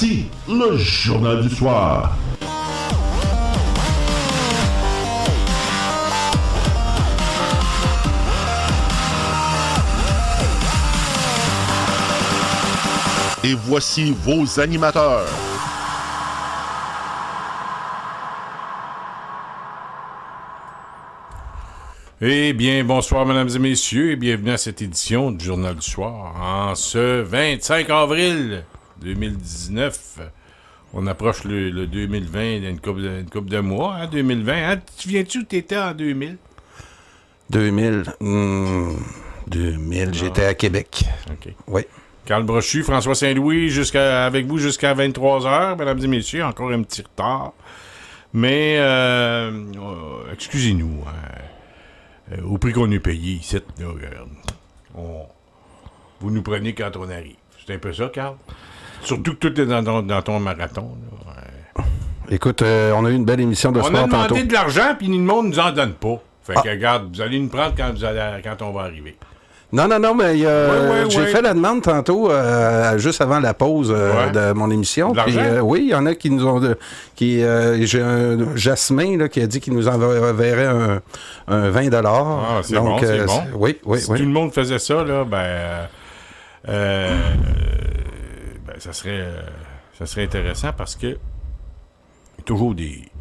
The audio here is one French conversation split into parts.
Voici le Journal du soir. Et voici vos animateurs. Eh bien, bonsoir, mesdames et messieurs, et bienvenue à cette édition du Journal du soir. En ce 25 avril 2019, on approche le 2020 d'une couple de mois, hein, 2020. Hein? Tu viens-tu où t'étais en 2000? 2000, j'étais à Québec. OK. Oui. Carl Brochu, François Saint-Louis, avec vous jusqu'à 23h, mesdames et messieurs, encore un petit retard. Mais, excusez-nous, au prix qu'on est payé ici, là, vous nous prenez quand on arrive. C'est un peu ça, Carl? Surtout que tout est dans ton marathon. Là. Écoute, on a eu une belle émission de on sport a demandé tantôt. de l'argent, puis le monde nous en donne pas. Fait que, regarde, vous allez nous prendre quand on va arriver. Non, mais j'ai fait la demande tantôt, juste avant la pause de mon émission. De Puis, oui, il y en a qui nous ont... j'ai un Jasmin là, qui a dit qu'il nous enverrait un 20 $. Ah, c'est donc, bon, c'est bon. Oui. Si tout le monde faisait ça, là, ça serait intéressant parce que il y a toujours des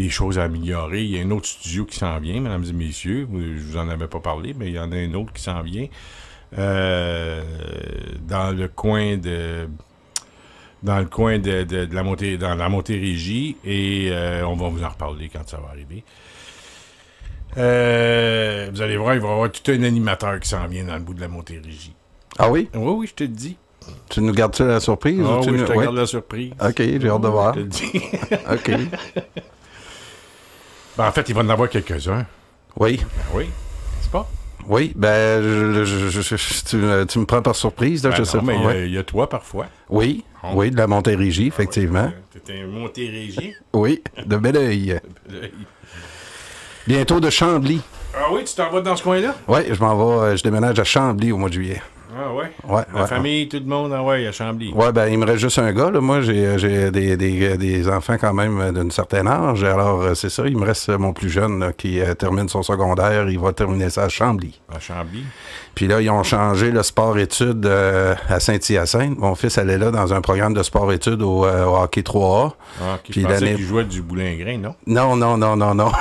choses à améliorer. Il y a un autre studio qui s'en vient, mesdames et messieurs. Je vous en avais pas parlé, mais il y en a un autre qui s'en vient. Dans le coin de la montée, dans la Montérégie, et on va vous en reparler quand ça va arriver. Vous allez voir, il va y avoir tout un animateur qui s'en vient dans le bout de la Montérégie. Ah oui? Oui, je te le dis. Tu nous gardes-tu la surprise? Ah ou oui, je te garde la surprise. OK, j'ai hâte de voir. Je te le dis. OK. En fait, il va en avoir quelques-uns. Oui. Oui, c'est pas? Oui, tu me prends par surprise, là, je sais pas. Mais il y a toi, parfois. Oui, de la Montérégie, effectivement. T'es un Montérégien? Oui, de Belleuil. Bientôt de Chambly. Ah oui, tu t'en vas dans ce coin-là? Oui, je déménage à Chambly au mois de juillet. Ah ouais? Ouais, La famille, tout le monde, à Chambly. Ouais, il me reste juste un gars, là. Moi, j'ai des enfants quand même d'un certain âge. Alors, c'est ça, il me reste mon plus jeune là, qui termine son secondaire. Il va terminer ça à Chambly. À Chambly? Puis là, ils ont changé le sport-études à Saint-Hyacinthe. Mon fils allait là dans un programme de sport-études au hockey 3A. Ah, OK. Je pensais qu'il jouait du boulingrin, non? Non.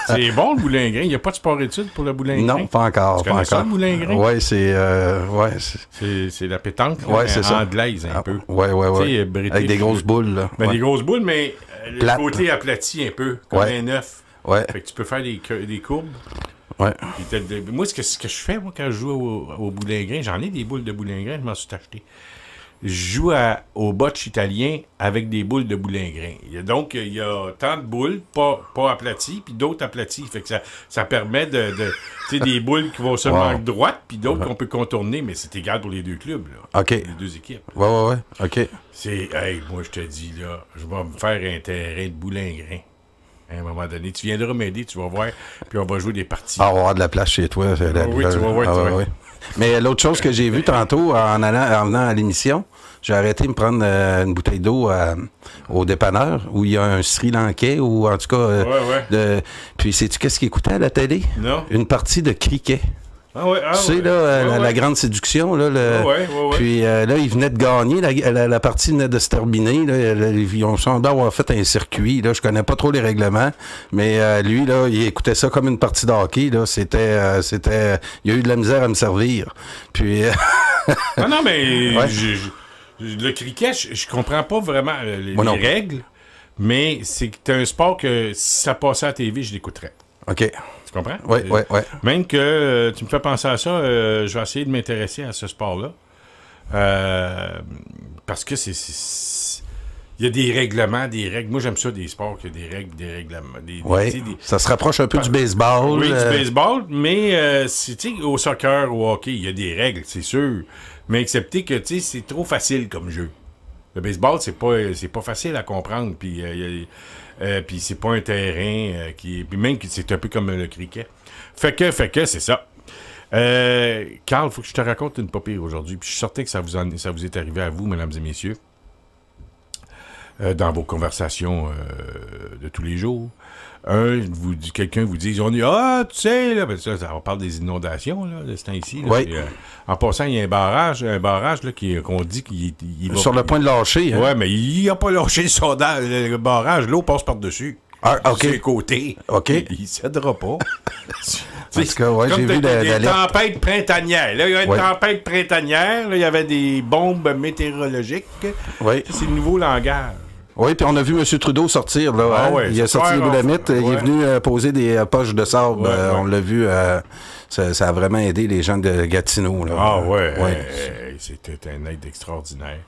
C'est bon, le boulingrin. Il n'y a pas de sport-études pour le boulingrin? Non, pas encore. Tu connais ça, le boulingrin? Oui, c'est la pétanque, c'est ça. Anglaise, un peu. Oui. Avec des grosses boules, là. Des grosses boules, mais le côté aplati un peu, comme un œuf. Ouais. Fait que tu peux faire des courbes. Ouais. Moi, ce que je fais, moi, quand je joue au boulingrin, j'en ai des boules de boulingrin, je m'en suis acheté. Je joue au botch italien avec des boules de boulingrin. Donc, il y a tant de boules, pas aplaties, puis d'autres aplaties. Fait que ça permet tu sais, des boules qui vont seulement à droite, puis d'autres qu'on peut contourner, mais c'est égal pour les deux clubs, là. OK. Les deux équipes. Ouais. OK. Moi, je te dis, là, je vais me faire un terrain de boulingrin. À un moment donné, tu viendras m'aider, tu vas voir, puis on va jouer des parties. On va avoir de la place chez toi. Oui, tu vas voir. Oui. Mais l'autre chose que j'ai vue tantôt, en venant à l'émission, j'ai arrêté de me prendre une bouteille d'eau au dépanneur, où il y a un Sri Lankais, ou en tout cas... Puis sais-tu qu'est-ce qu'il écoutait à la télé? Non. Une partie de cricket. Tu sais, la grande séduction, là. Puis là, il venait de gagner, la partie venait de se terminer. Là, ils ont semblé avoir fait un circuit. Là, je connais pas trop les règlements, mais lui, là, il écoutait ça comme une partie de hockey. Là, c'était, il a eu de la misère à me servir. Puis... non, mais le cricket, je comprends pas vraiment les règles, mais c'est un sport que si ça passait à la TV, je l'écouterais. OK. Tu comprends? Oui. Même que tu me fais penser à ça, je vais essayer de m'intéresser à ce sport-là. Parce que il y a des règlements, des règles. Moi, j'aime ça, des sports qui ont des règles, des règlements. Ça se rapproche un peu du baseball. Oui, du baseball, mais au soccer, au hockey, il y a des règles, c'est sûr. Mais accepter que c'est trop facile comme jeu. Le baseball, c'est pas facile à comprendre. Puis c'est pas un terrain qui... Puis même que c'est un peu comme le cricket. Fait que c'est ça. Carl, faut que je te raconte une pas pire aujourd'hui. Puis je suis certain que ça vous est arrivé à vous, mesdames et messieurs. dans vos conversations de tous les jours. Quelqu'un vous dit, tu sais, là, ben ça, on parle des inondations, là, de ce temps-ci. Là, oui. En passant, il y a un barrage là, qu'on dit qu'il va... Sur le point de lâcher. Hein? Oui, mais il n'a pas lâché le barrage. L'eau passe par-dessus. Ah, OK. Sur les côtés. OK. Il ne cédera pas. Parce que, ouais, j'ai vu des tempêtes printanières. Là, il y a une tempête printanière. Là, il y avait des bombes météorologiques. Oui. C'est le nouveau langage. Oui, puis on a vu M. Trudeau sortir. Là, ah, hein? ouais, il a sorti les boulamites. Il est venu poser des poches de sable. On l'a vu. Ça a vraiment aidé les gens de Gatineau. Là. Ah ouais. C'était un aide extraordinaire.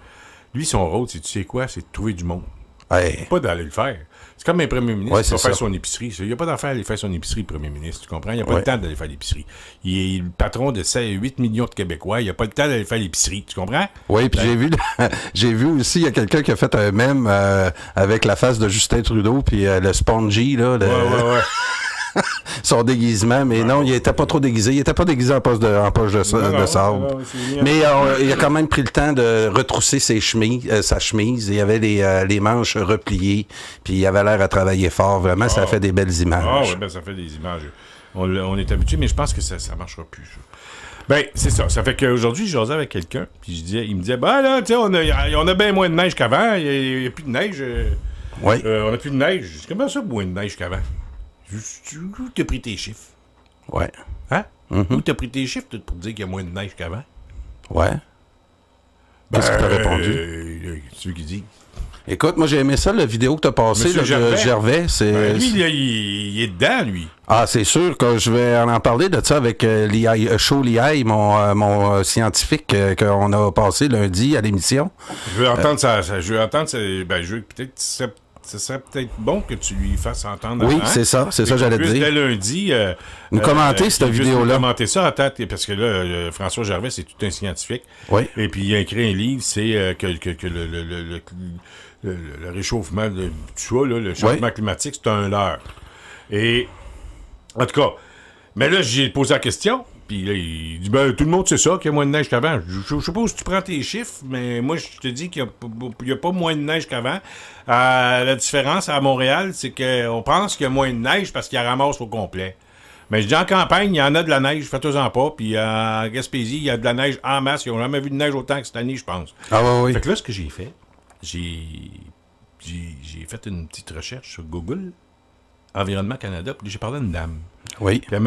Lui, son rôle, tu sais quoi? C'est de trouver du monde. Pas d'aller le faire. C'est comme un premier ministre qui va faire son épicerie. Il n'y a pas d'affaire à aller faire son épicerie, le premier ministre, tu comprends? Il n'y a pas le temps d'aller faire l'épicerie. Il est le patron de 8 millions de Québécois. Il n'y a pas le temps d'aller faire l'épicerie, tu comprends? Oui, puis j'ai vu aussi, il y a quelqu'un qui a fait un mème avec la face de Justin Trudeau, puis le Spongy, là. Son déguisement, mais non, il était pas trop déguisé. Il était pas déguisé en poche de sable. Mais il a quand même pris le temps de retrousser sa chemise. Il y avait les manches repliées, puis il avait l'air à travailler fort. Vraiment, ça fait des belles images. Ah oui, ben ça fait des images. On est habitué, mais je pense que ça marchera plus. Ça. Ben, c'est ça. Ça fait qu'aujourd'hui, je jasais avec quelqu'un, puis il me disait, ben là, tu sais, on a bien moins de neige qu'avant. Il n'y a plus de neige. Oui. On n'a plus de neige. Comment ça, moins de neige qu'avant? Où t'as pris tes chiffres? Ouais. Hein? Où t'as pris tes chiffres pour dire qu'il y a moins de neige qu'avant? Ouais. Qu'est-ce que t'as répondu? C'est lui qui dit. Écoute, moi, j'ai aimé ça, la vidéo que t'as passée de Gervais. Lui, il est dedans, lui. Ah, c'est sûr que je vais en parler de ça avec Chaud Liaille, mon scientifique qu'on a passé lundi à l'émission. Je veux entendre ça. Je veux peut-être... Ce serait peut-être bon que tu lui fasses entendre. Oui, c'est ça j'allais te dire. Dès lundi, nous commenter cette vidéo-là. Commenter ça en tête, parce que là, François Gervais, c'est tout un scientifique. Oui. Et puis il a écrit un livre, c'est que le réchauffement, le changement climatique, c'est un leurre. Et en tout cas, mais là, j'ai posé la question. Puis là, il dit, tout le monde sait ça, qu'il y a moins de neige qu'avant. Je sais pas où tu prends tes chiffres, mais moi, je te dis qu'il n'y a pas moins de neige qu'avant. La différence à Montréal, c'est qu'on pense qu'il y a moins de neige parce qu'il y a ramasse au complet. Mais je dis, en campagne, il y en a de la neige, faites-en pas. Puis en Gaspésie, il y a de la neige en masse. Ils n'ont jamais vu de neige autant que cette année, je pense. Ah oui. Fait que là, ce que j'ai fait, j'ai fait une petite recherche sur Google, Environnement Canada, puis j'ai parlé à une dame. Oui. Puis elle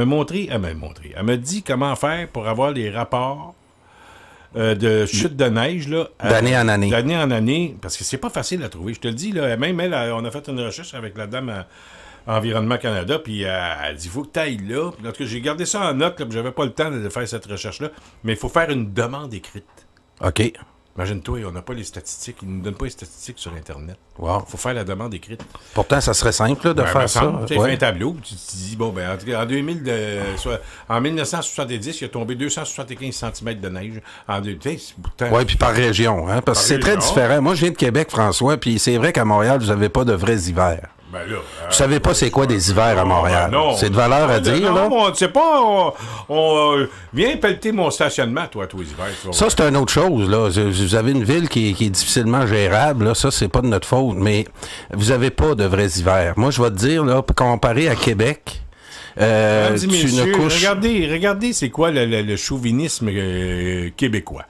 m'a dit comment faire pour avoir les rapports de chute de neige là, d'année en année. D'année en année, parce que c'est pas facile à trouver. Je te le dis, là, même elle, on a fait une recherche avec la dame à Environnement Canada, puis elle dit, il faut que tu ailles là. Puis, en tout cas, j'ai gardé ça en note, là, puis j'avais pas le temps de faire cette recherche-là, mais il faut faire une demande écrite. OK. Imagine-toi, on n'a pas les statistiques. Ils ne nous donnent pas les statistiques sur Internet. Wow. Il faut faire la demande écrite. Pourtant, ça serait simple là, de faire ça. Tu fais un tableau, tu te dis, bon, ben, en 1970, il a tombé 275 cm de neige. Oui, puis par région, hein, parce que c'est très différent. Moi, je viens de Québec, François, puis c'est vrai qu'à Montréal, vous n'avez pas de vrais hivers. Ben là, vous savez pas c'est quoi des hivers à Montréal. C'est de valeur à dire, là. On ne sait pas. Viens pelleter mon stationnement, toi, tous les hivers. Ça, c'est une autre chose, là. Vous avez une ville qui est difficilement gérable, là. Ça, c'est pas de notre faute. Mais vous avez pas de vrais hivers. Moi, je vais te dire, là, comparé à Québec, regardez, c'est quoi le chauvinisme québécois.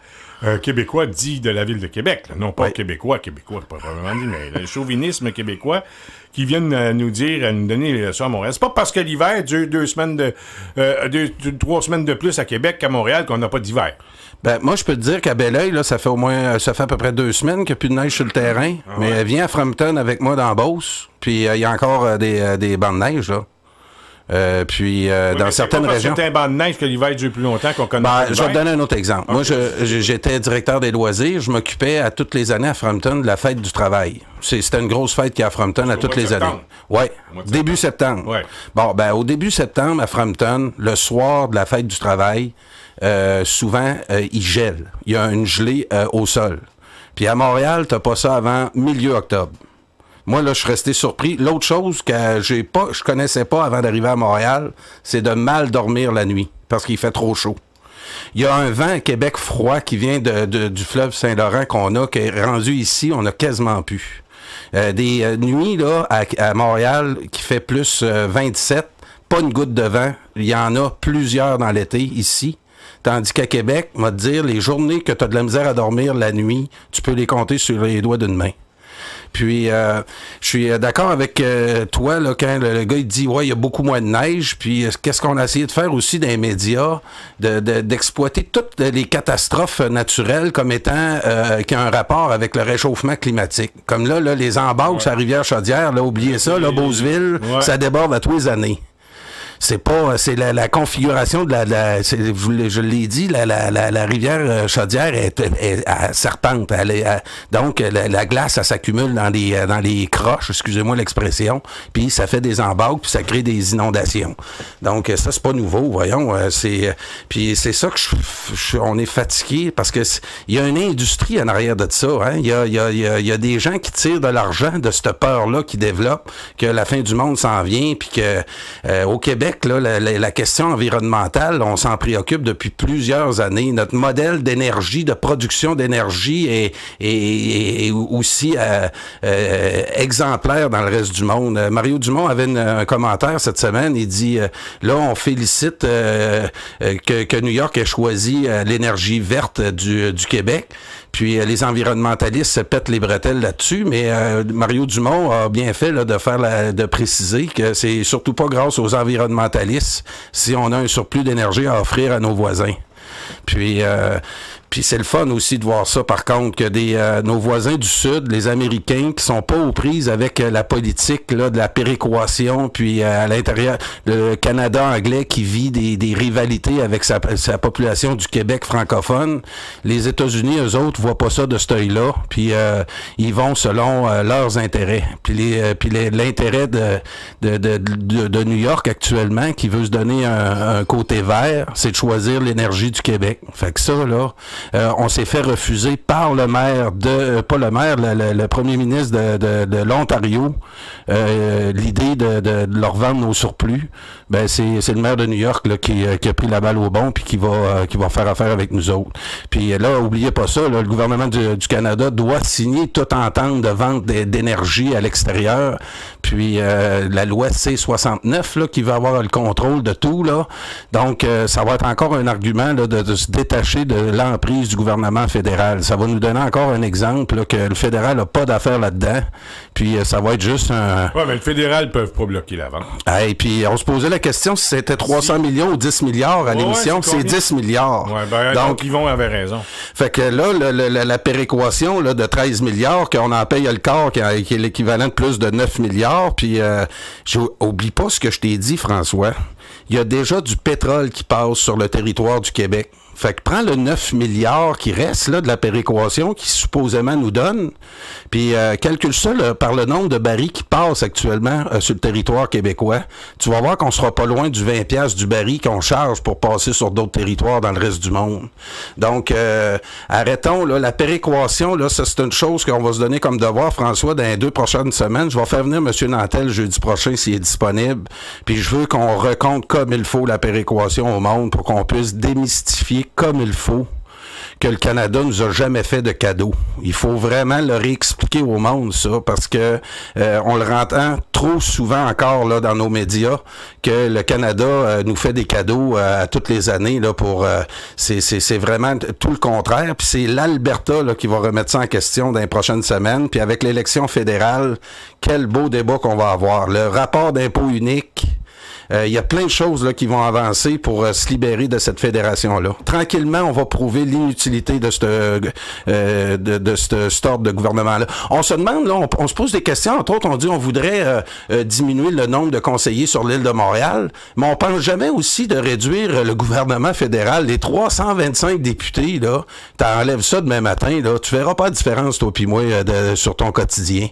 Québécois dit de la ville de Québec, là. Non pas québécois, pas vraiment dit, mais le chauvinisme québécois qui viennent nous donner ça à Montréal. C'est pas parce que l'hiver dure 3 semaines de plus à Québec qu'à Montréal qu'on n'a pas d'hiver. Ben, moi, je peux te dire qu'à Belleuil, là, ça fait à peu près 2 semaines qu'il n'y a plus de neige sur le terrain. Ah ouais. Mais viens à Frampton avec moi dans Beauce, puis il y a encore des bancs de neige, là. Dans certaines régions. C'est un banc de neige que l'hiver dure plus longtemps qu'on connaît. Je vais te donner un autre exemple. Okay. Moi, j'étais directeur des loisirs. Je m'occupais à toutes les années à Frampton de la fête du travail. C'était une grosse fête qu'il y a à Frampton à toutes les années. Oui, début septembre. Ouais. Bon, ben, au début septembre, à Frampton, le soir de la fête du travail, souvent, il gèle. Il y a une gelée au sol. Puis à Montréal, t'as pas ça avant milieu octobre. Moi, là, je suis resté surpris. L'autre chose que je connaissais pas avant d'arriver à Montréal, c'est de mal dormir la nuit, parce qu'il fait trop chaud. Il y a un vent à Québec froid qui vient du fleuve Saint-Laurent qu'on a, qui est rendu ici, on a quasiment plus. Des nuits là à Montréal qui fait plus 27, pas une goutte de vent. Il y en a plusieurs dans l'été ici. Tandis qu'à Québec, on va te dire, les journées que tu as de la misère à dormir la nuit, tu peux les compter sur les doigts d'une main. Puis, je suis d'accord avec toi, là, quand le gars il dit, ouais, il y a beaucoup moins de neige. Puis, qu'est-ce qu'on a essayé de faire aussi dans les médias, d'exploiter toutes les catastrophes naturelles comme étant qui ont un rapport avec le réchauffement climatique. Comme là les embâcles à Rivière-Chaudière, là, oubliez ça, là, Beauceville, ça déborde à tous les années. C'est la configuration de je l'ai dit, la rivière Chaudière est à serpente. Donc, la glace, ça s'accumule dans les croches, excusez-moi l'expression, puis ça fait des embâcles, puis ça crée des inondations. Donc, ça, c'est pas nouveau, voyons. Puis c'est ça que on est fatigué, parce que il y a une industrie en arrière de ça. Hein? Il y a des gens qui tirent de l'argent de cette peur-là qui développe, que la fin du monde s'en vient, puis que au Québec, là, la question environnementale, on s'en préoccupe depuis plusieurs années. Notre modèle d'énergie, de production d'énergie est aussi exemplaire dans le reste du monde. Mario Dumont avait un commentaire cette semaine. Il dit, là, on félicite que New York ait choisi l'énergie verte du Québec. Puis les environnementalistes se pètent les bretelles là-dessus, mais Mario Dumont a bien fait là, de préciser que c'est surtout pas grâce aux environnementalistes si on a un surplus d'énergie à offrir à nos voisins. Puis c'est le fun aussi de voir ça, par contre, que nos voisins du Sud, les Américains, qui sont pas aux prises avec la politique là, de la péréquation, puis à l'intérieur, le Canada anglais qui vit des rivalités avec sa population du Québec francophone. Les États-Unis, eux autres, voient pas ça de cet œil-là, puis ils vont selon leurs intérêts. Puis l'intérêt de New York actuellement, qui veut se donner un côté vert, c'est de choisir l'énergie du Québec. Fait que ça, là, on s'est fait refuser par le maire le premier ministre de l'Ontario, l'idée de leur vendre nos surplus. Ben c'est le maire de New York là, qui a pris la balle au bon puis qui va faire affaire avec nous autres. Puis là, oubliez pas ça, là, le gouvernement du Canada doit signer toute entente de vente d'énergie à l'extérieur. Puis la loi C-69 là, qui va avoir le contrôle de tout là. Donc ça va être encore un argument là, de se détacher de l'emprise du gouvernement fédéral. Ça va nous donner encore un exemple là, que le fédéral n'a pas d'affaires là-dedans. Puis ça va être juste un... Ouais, mais le fédéral ne peut pas bloquer la vente. Et puis on se posait la question si c'était 300 millions ou 10 milliards à l'émission. C'est 10 milliards. Ouais, ben, donc Yvon avait raison. Fait que là, la péréquation là, de 13 milliards, qu'on en paye le quart, qui est l'équivalent de plus de 9 milliards. Puis oublie pas ce que je t'ai dit, François. Il y a déjà du pétrole qui passe sur le territoire du Québec. Fait que prends le 9 milliards qui reste là de la péréquation qui supposément nous donne, puis calcule ça là, par le nombre de barils qui passent actuellement sur le territoire québécois. Tu vas voir qu'on sera pas loin du 20$ du baril qu'on charge pour passer sur d'autres territoires dans le reste du monde. Donc, arrêtons là, la péréquation, là, ça c'est une chose qu'on va se donner comme devoir, François, dans les 2 prochaines semaines. Je vais faire venir M. Nantel jeudi prochain s'il est disponible, puis je veux qu'on recompte comme il faut la péréquation au monde pour qu'on puisse démystifier comme il faut que le Canada nous a jamais fait de cadeau. Il faut vraiment le réexpliquer au monde, ça, parce que on le entend trop souvent encore là dans nos médias que le Canada nous fait des cadeaux à toutes les années là pour c'est vraiment tout le contraire. Puis c'est l'Alberta là qui va remettre ça en question dans les prochaines semaines. Puis avec l'élection fédérale, quel beau débat qu'on va avoir. Le rapport d'impôt unique. Il y a plein de choses là qui vont avancer pour se libérer de cette fédération-là. Tranquillement, on va prouver l'inutilité de ce ordre de gouvernement-là. On se demande, là, on se pose des questions. Entre autres, on dit on voudrait diminuer le nombre de conseillers sur l'île de Montréal, mais on pense jamais aussi de réduire le gouvernement fédéral. Les 325 députés, là, t'enlèves ça demain matin, là, tu verras pas de différence, toi pis moi, sur ton quotidien.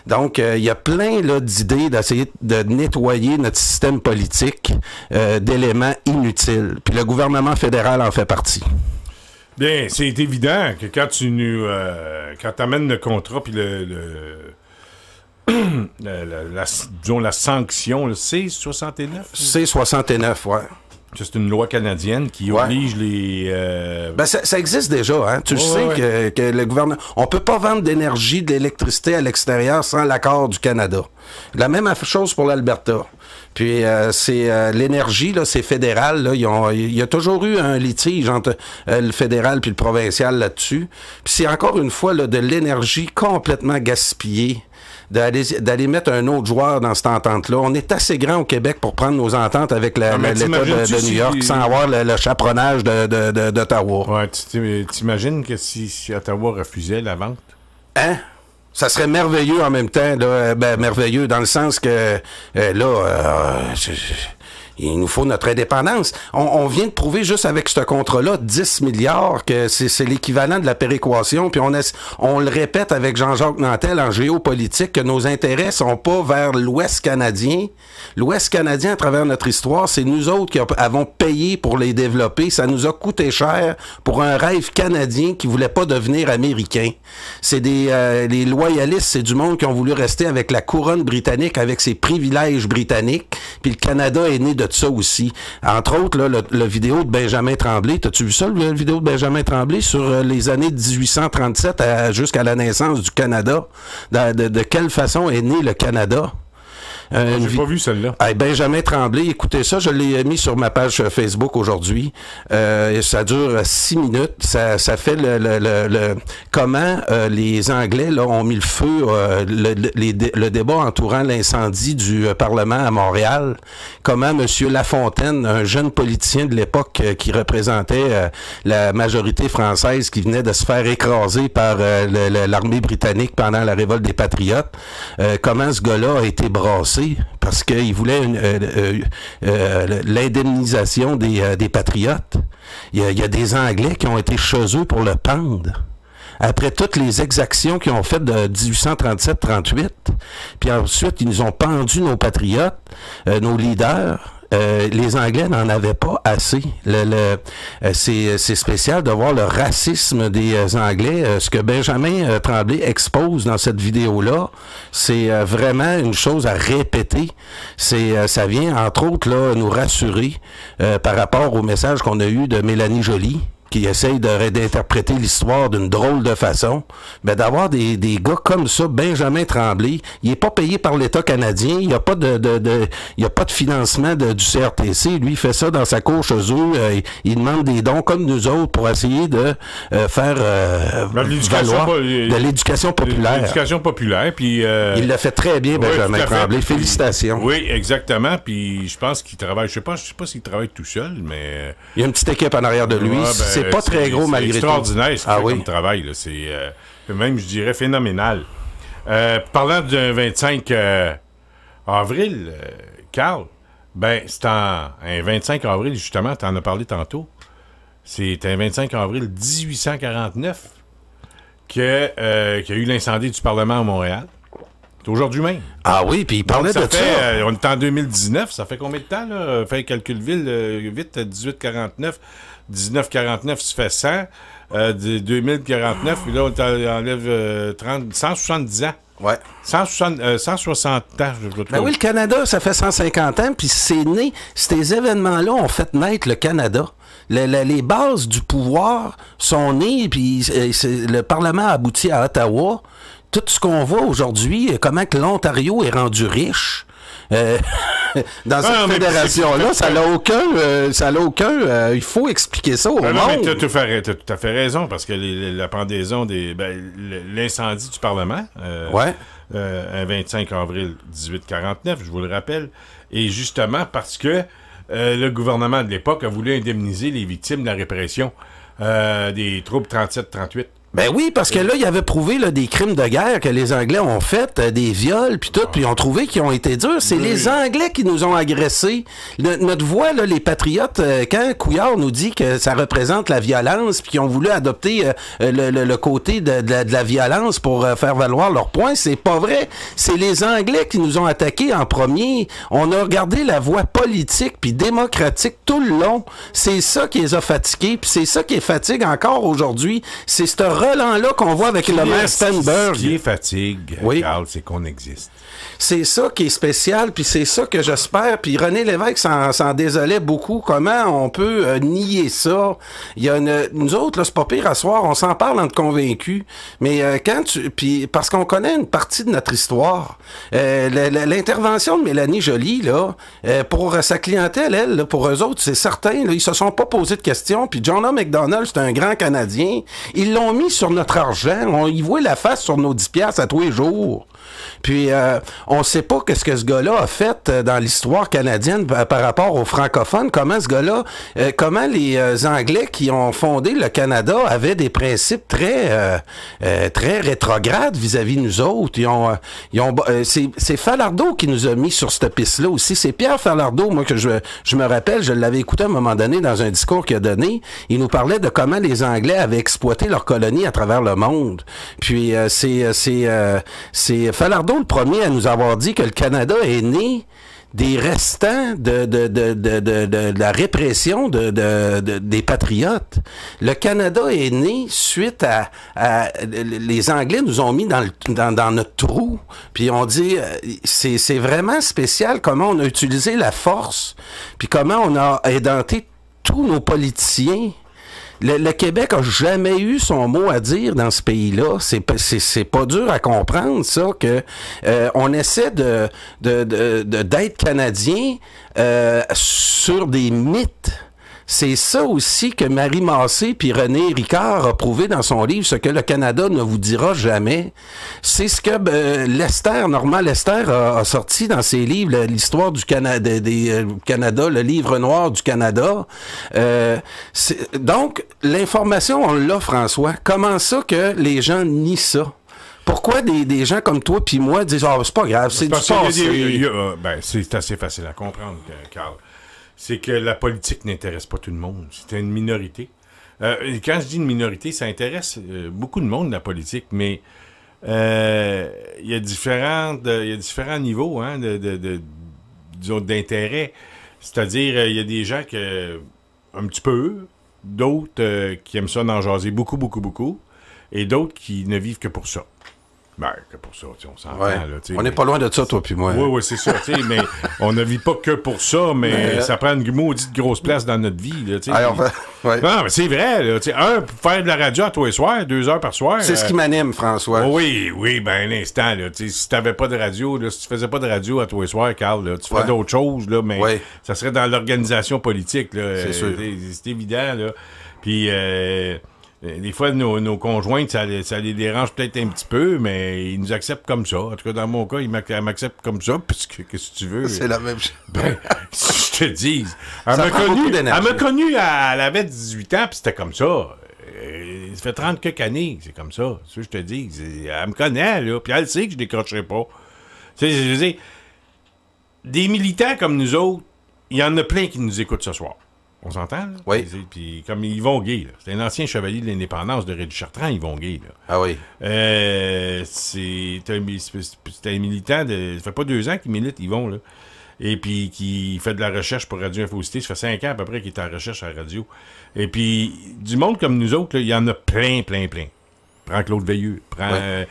Donc, il y a plein là d'idées d'essayer de nettoyer notre système politique d'éléments inutiles. Puis le gouvernement fédéral en fait partie. Bien, c'est évident que quand tu amènes le contrat puis disons la sanction, le C69? C69, ouais. C'est une loi canadienne qui oblige les... Ben ça existe déjà, hein. Tu sais que le gouvernement... On peut pas vendre d'énergie, d'électricité à l'extérieur sans l'accord du Canada. La même chose pour l'Alberta. Puis c'est l'énergie, là, c'est fédéral. Là, il y a toujours eu un litige entre le fédéral puis le provincial là-dessus. Puis c'est encore une fois là, de l'énergie complètement gaspillée. D'aller mettre un autre joueur dans cette entente-là. On est assez grand au Québec pour prendre nos ententes avec l'État de New York sans avoir le chaperonnage d'Ottawa. Ouais, t'imagines que si Ottawa refusait la vente? Hein? Ça serait merveilleux en même temps, là, merveilleux dans le sens que il nous faut notre indépendance. On vient de prouver juste avec ce contrat-là 10 milliards que c'est l'équivalent de la péréquation. Puis on le répète avec Jean-Jacques Nantel en géopolitique que nos intérêts sont pas vers l'Ouest canadien. L'Ouest canadien, à travers notre histoire, c'est nous autres qui avons payé pour les développer. Ça nous a coûté cher pour un rêve canadien qui voulait pas devenir américain. C'est les loyalistes, c'est du monde qui ont voulu rester avec la couronne britannique, avec ses privilèges britanniques. Puis le Canada est né de ça aussi. Entre autres, là, le vidéo de Benjamin Tremblay. T'as-tu vu ça, la vidéo de Benjamin Tremblay sur les années 1837 jusqu'à la naissance du Canada? De quelle façon est né le Canada? J'ai pas vu celle-là. Benjamin Tremblay, écoutez ça, je l'ai mis sur ma page Facebook aujourd'hui. Ça dure 6 minutes. Ça fait comment les Anglais là, ont mis le feu, le débat entourant l'incendie du Parlement à Montréal. Comment M. Lafontaine, un jeune politicien de l'époque qui représentait la majorité française qui venait de se faire écraser par l'armée britannique pendant la révolte des Patriotes, comment ce gars-là a été brassé parce qu'il voulait l'indemnisation des Patriotes. Il y a des Anglais qui ont été chez eux pour le pendre. Après toutes les exactions qu'ils ont faites de 1837-38, puis ensuite, ils nous ont pendu nos patriotes, nos leaders. Les Anglais n'en avaient pas assez. C'est spécial de voir le racisme des Anglais. Ce que Benjamin Tremblay expose dans cette vidéo-là, c'est vraiment une chose à répéter. Ça vient, entre autres, là, nous rassurer par rapport au message qu'on a eu de Mélanie Joly, qui essaye d'interpréter l'histoire d'une drôle de façon, ben d'avoir des gars comme ça, Benjamin Tremblay, il est pas payé par l'État canadien, il y a pas il y a pas de financement du CRTC, lui il fait ça dans sa cour chez eux, il demande des dons comme nous autres pour essayer de faire valoir de l'éducation populaire. L'éducation populaire, puis il l'a fait très bien, Benjamin Tremblay, félicitations. Oui, exactement, puis je pense qu'il travaille, je sais pas s'il travaille tout seul, mais il y a une petite équipe en arrière de lui. C'est pas très gros malgré tout. C'est extraordinaire ce qu'il fait comme travail. Là. C'est même, je dirais, phénoménal. Parlant d'un 25 avril, Carl, ben, c'est un 25 avril, justement, tu en as parlé tantôt. C'est un 25 avril 1849 qu'il y a eu l'incendie du Parlement à Montréal. C'est aujourd'hui même. Ah oui, puis il parlait de ça. On est en 2019, ça fait combien de temps, là? Fait calcul vite, 1849. 1949, ça fait 100. 2049, puis là, on enlève 170 ans. Ouais. 160 ans. Ben oui, le Canada, ça fait 150 ans, puis c'est né. Ces événements-là ont fait naître le Canada. Les bases du pouvoir sont nées, puis le Parlement a abouti à Ottawa. Tout ce qu'on voit aujourd'hui, comment que l'Ontario est rendu riche, dans cette fédération-là, ça n'a aucun... il faut expliquer ça au monde. Non, mais tu as tout à fait raison, parce que la pendaison l'incendie du Parlement, un 25 avril 1849, je vous le rappelle, et justement parce que le gouvernement de l'époque a voulu indemniser les victimes de la répression des troupes 37-38. Ben oui, parce que là, il avait prouvé là, des crimes de guerre que les Anglais ont fait, des viols, puis tout, puis ils ont trouvé qu'ils ont été durs. C'est les Anglais qui nous ont agressés. Notre voix, là, les patriotes, quand Couillard nous dit que ça représente la violence, puis qu'ils ont voulu adopter le côté de la violence pour faire valoir leurs points, c'est pas vrai. C'est les Anglais qui nous ont attaqués en premier. On a regardé la voie politique puis démocratique tout le long. C'est ça qui les a fatigués, puis c'est ça qui les fatigue encore aujourd'hui. C'est cette relent-là qu'on voit avec le maire Stenberg. Ce qui est fatigue, Carl, c'est qu'on existe. C'est ça qui est spécial, puis c'est ça que j'espère. Puis René Lévesque s'en désolait beaucoup. Comment on peut nier ça? Il y a nous autres, là, c'est pas pire à soir, on s'en parle entre convaincus. Mais puis parce qu'on connaît une partie de notre histoire. L'intervention de Mélanie Joly, là, pour sa clientèle, elle, là, pour eux autres, c'est certain, là, ils se sont pas posé de questions. Puis John A. MacDonald, c'est un grand Canadien. Ils l'ont mis sur notre argent. On y voit la face sur nos 10 piastres à tous les jours. Puis, on sait pas qu'est-ce que ce gars-là a fait dans l'histoire canadienne par rapport aux francophones. Comment ce gars-là, comment les Anglais qui ont fondé le Canada avaient des principes très rétrogrades vis-à-vis de nous autres. C'est Falardeau qui nous a mis sur cette piste-là aussi. C'est Pierre Falardeau, moi, que je me rappelle, je l'avais écouté à un moment donné dans un discours qu'il a donné. Il nous parlait de comment les Anglais avaient exploité leurs colonies à travers le monde. Puis, c'est Falardeau le premier à nous avoir dit que le Canada est né des restants de la répression des patriotes. Le Canada est né suite à les Anglais nous ont mis dans notre trou. Puis on dit c'est vraiment spécial comment on a utilisé la force, puis comment on a édenté tous nos politiciens. Le Québec a jamais eu son mot à dire dans ce pays-là. C'est pas dur à comprendre, ça, que on essaie d'être Canadien sur des mythes. C'est ça aussi que Marie Massé puis René Ricard a prouvé dans son livre, ce que le Canada ne vous dira jamais. C'est ce que Normand Lester a sorti dans ses livres, l'histoire du Canada, Canada, le livre noir du Canada. Donc, l'information, on l'a, François. Comment ça que les gens nient ça? Pourquoi des gens comme toi puis moi disent « Ah, c'est pas grave, c'est du passé. » C'est assez facile à comprendre, Carl. C'est que la politique n'intéresse pas tout le monde. C'est une minorité. Quand je dis une minorité, ça intéresse beaucoup de monde, la politique, mais il y a différents niveaux disons, d'intérêt. C'est-à-dire, il y a des gens qui un petit peu, d'autres qui aiment ça d'en jaser beaucoup, beaucoup, beaucoup, et d'autres qui ne vivent que pour ça. Ben, que pour ça, on s'entend. Ouais. Là, on n'est pas loin de ça, toi puis moi. Oui, c'est ça, mais on ne vit pas que pour ça, mais ça prend une maudite grosse place dans notre vie. Là, alors, ouais. Non, mais c'est vrai. Là, pour faire de la radio à tous les soirs, 2 heures par soir. C'est ce qui m'anime, François. Oui, ben un instant. Là, si tu n'avais pas de radio, là, si tu faisais pas de radio à tous les soirs, Carl, là, tu ferais d'autres choses, là, mais ça serait dans l'organisation politique. Là, c'est sûr. C'est évident. Là. Puis... des fois, nos conjointes, ça les dérange peut-être un petit peu, mais ils nous acceptent comme ça. En tout cas, dans mon cas, ils m'acceptent comme ça, puisque, qu'est-ce que tu veux? C'est la même chose. Ben, je te dis. Elle m'a connu, elle avait 18 ans, puis c'était comme ça. Ça fait 30 quelques années, c'est comme ça. C'est ce que je te dis. Elle me connaît, là, puis elle sait que je décrocherai pas. Tu sais, je veux dire, des militants comme nous autres, il y en a plein qui nous écoutent ce soir. On s'entend, là? Oui. Puis comme Yvon Gay, là. C'est un ancien chevalier de l'indépendance de Rédu-Chartrand, Yvon Gay, là. Ah oui. C'est un militant de... Ça fait pas 2 ans qu'il milite, Yvon, là. Et puis qui fait de la recherche pour Radio Infocité. Ça fait 5 ans à peu près qu'il est en recherche à la radio. Et puis, du monde comme nous autres, il y en a plein. Prends Claude Veilleux, prends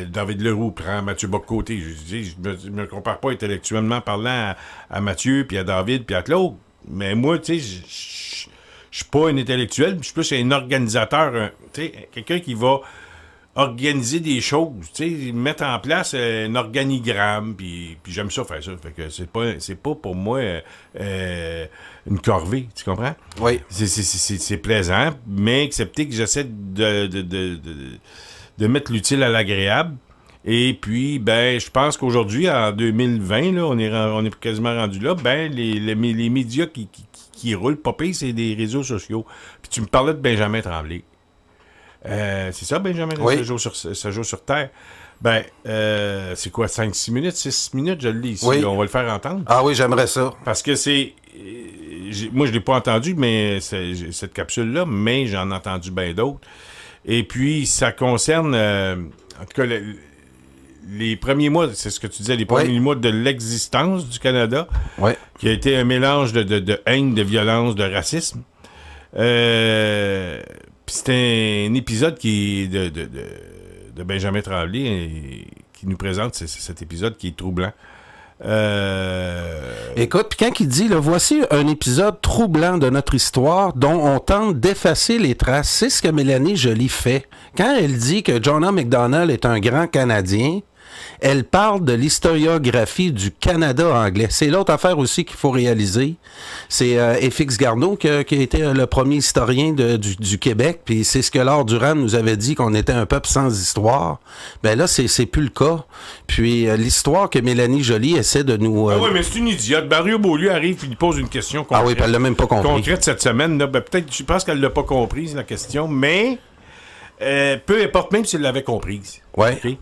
David Leroux, prends Mathieu Bock-Côté. Je me compare pas intellectuellement parlant à Mathieu, puis à David, puis à Claude. Mais moi, tu sais, je suis pas un intellectuel, je suis plus un organisateur, tu sais, quelqu'un qui va organiser des choses, tu sais, mettre en place un organigramme, puis j'aime ça faire ça. Fait que c'est pas pour moi une corvée, tu comprends? Oui. C'est plaisant, mais excepté que j'essaie de mettre l'utile à l'agréable. Et puis, ben, je pense qu'aujourd'hui, en 2020, là, on est quasiment rendu là, ben, les médias qui roulent pas pire, c'est des réseaux sociaux. Puis tu me parlais de Benjamin Tremblay. C'est ça, Benjamin? Oui. Ça joue sur Terre. Ben, c'est quoi, 5-6 minutes? 6 minutes, je le lis ici. Oui. Là, on va le faire entendre. Ah oui, j'aimerais ça. Parce que c'est... moi, je l'ai pas entendu, mais cette capsule-là, mais j'en ai entendu bien d'autres. Et puis, ça concerne... en tout cas... les premiers mois, c'est ce que tu disais, les premiers mois de l'existence du Canada, qui a été un mélange de haine, de violence, de racisme. Puis c'était un épisode qui de Benjamin Tremblay qui nous présente cet épisode qui est troublant. Écoute, puis quand il dit, là, voici un épisode troublant de notre histoire dont on tente d'effacer les traces, c'est ce que Mélanie Joly fait. Quand elle dit que John A. Macdonald est un grand Canadien, elle parle de l'historiographie du Canada anglais. C'est l'autre affaire aussi qu'il faut réaliser. C'est FX Garneau qui a été le premier historien du Québec, puis c'est ce que Laure Durand nous avait dit, qu'on était un peuple sans histoire. Ben là, c'est plus le cas. Puis l'histoire que Mélanie Joly essaie de nous... oui, mais c'est une idiote. Mario Beaulieu arrive et il pose une question concrète. Ah oui, puis elle l'a même pas compris. Concrète cette semaine. Là, ben, peut-être, je pense qu'elle l'a pas comprise, la question, mais peu importe, même si elle l'avait comprise. Ouais. Okay?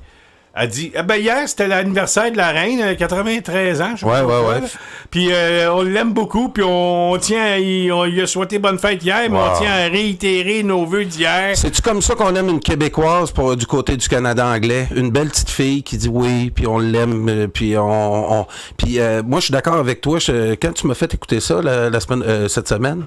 Elle dit, hier, c'était l'anniversaire de la reine, 93 ans, je crois. Ouais. Puis on l'aime beaucoup, puis on tient, il a souhaité bonne fête hier, mais on tient à réitérer nos vœux d'hier. C'est-tu comme ça qu'on aime une Québécoise du côté du Canada anglais? Une belle petite fille qui dit oui, puis on l'aime, puis Puis moi, je suis d'accord avec toi. Quand tu m'as fait écouter ça cette semaine,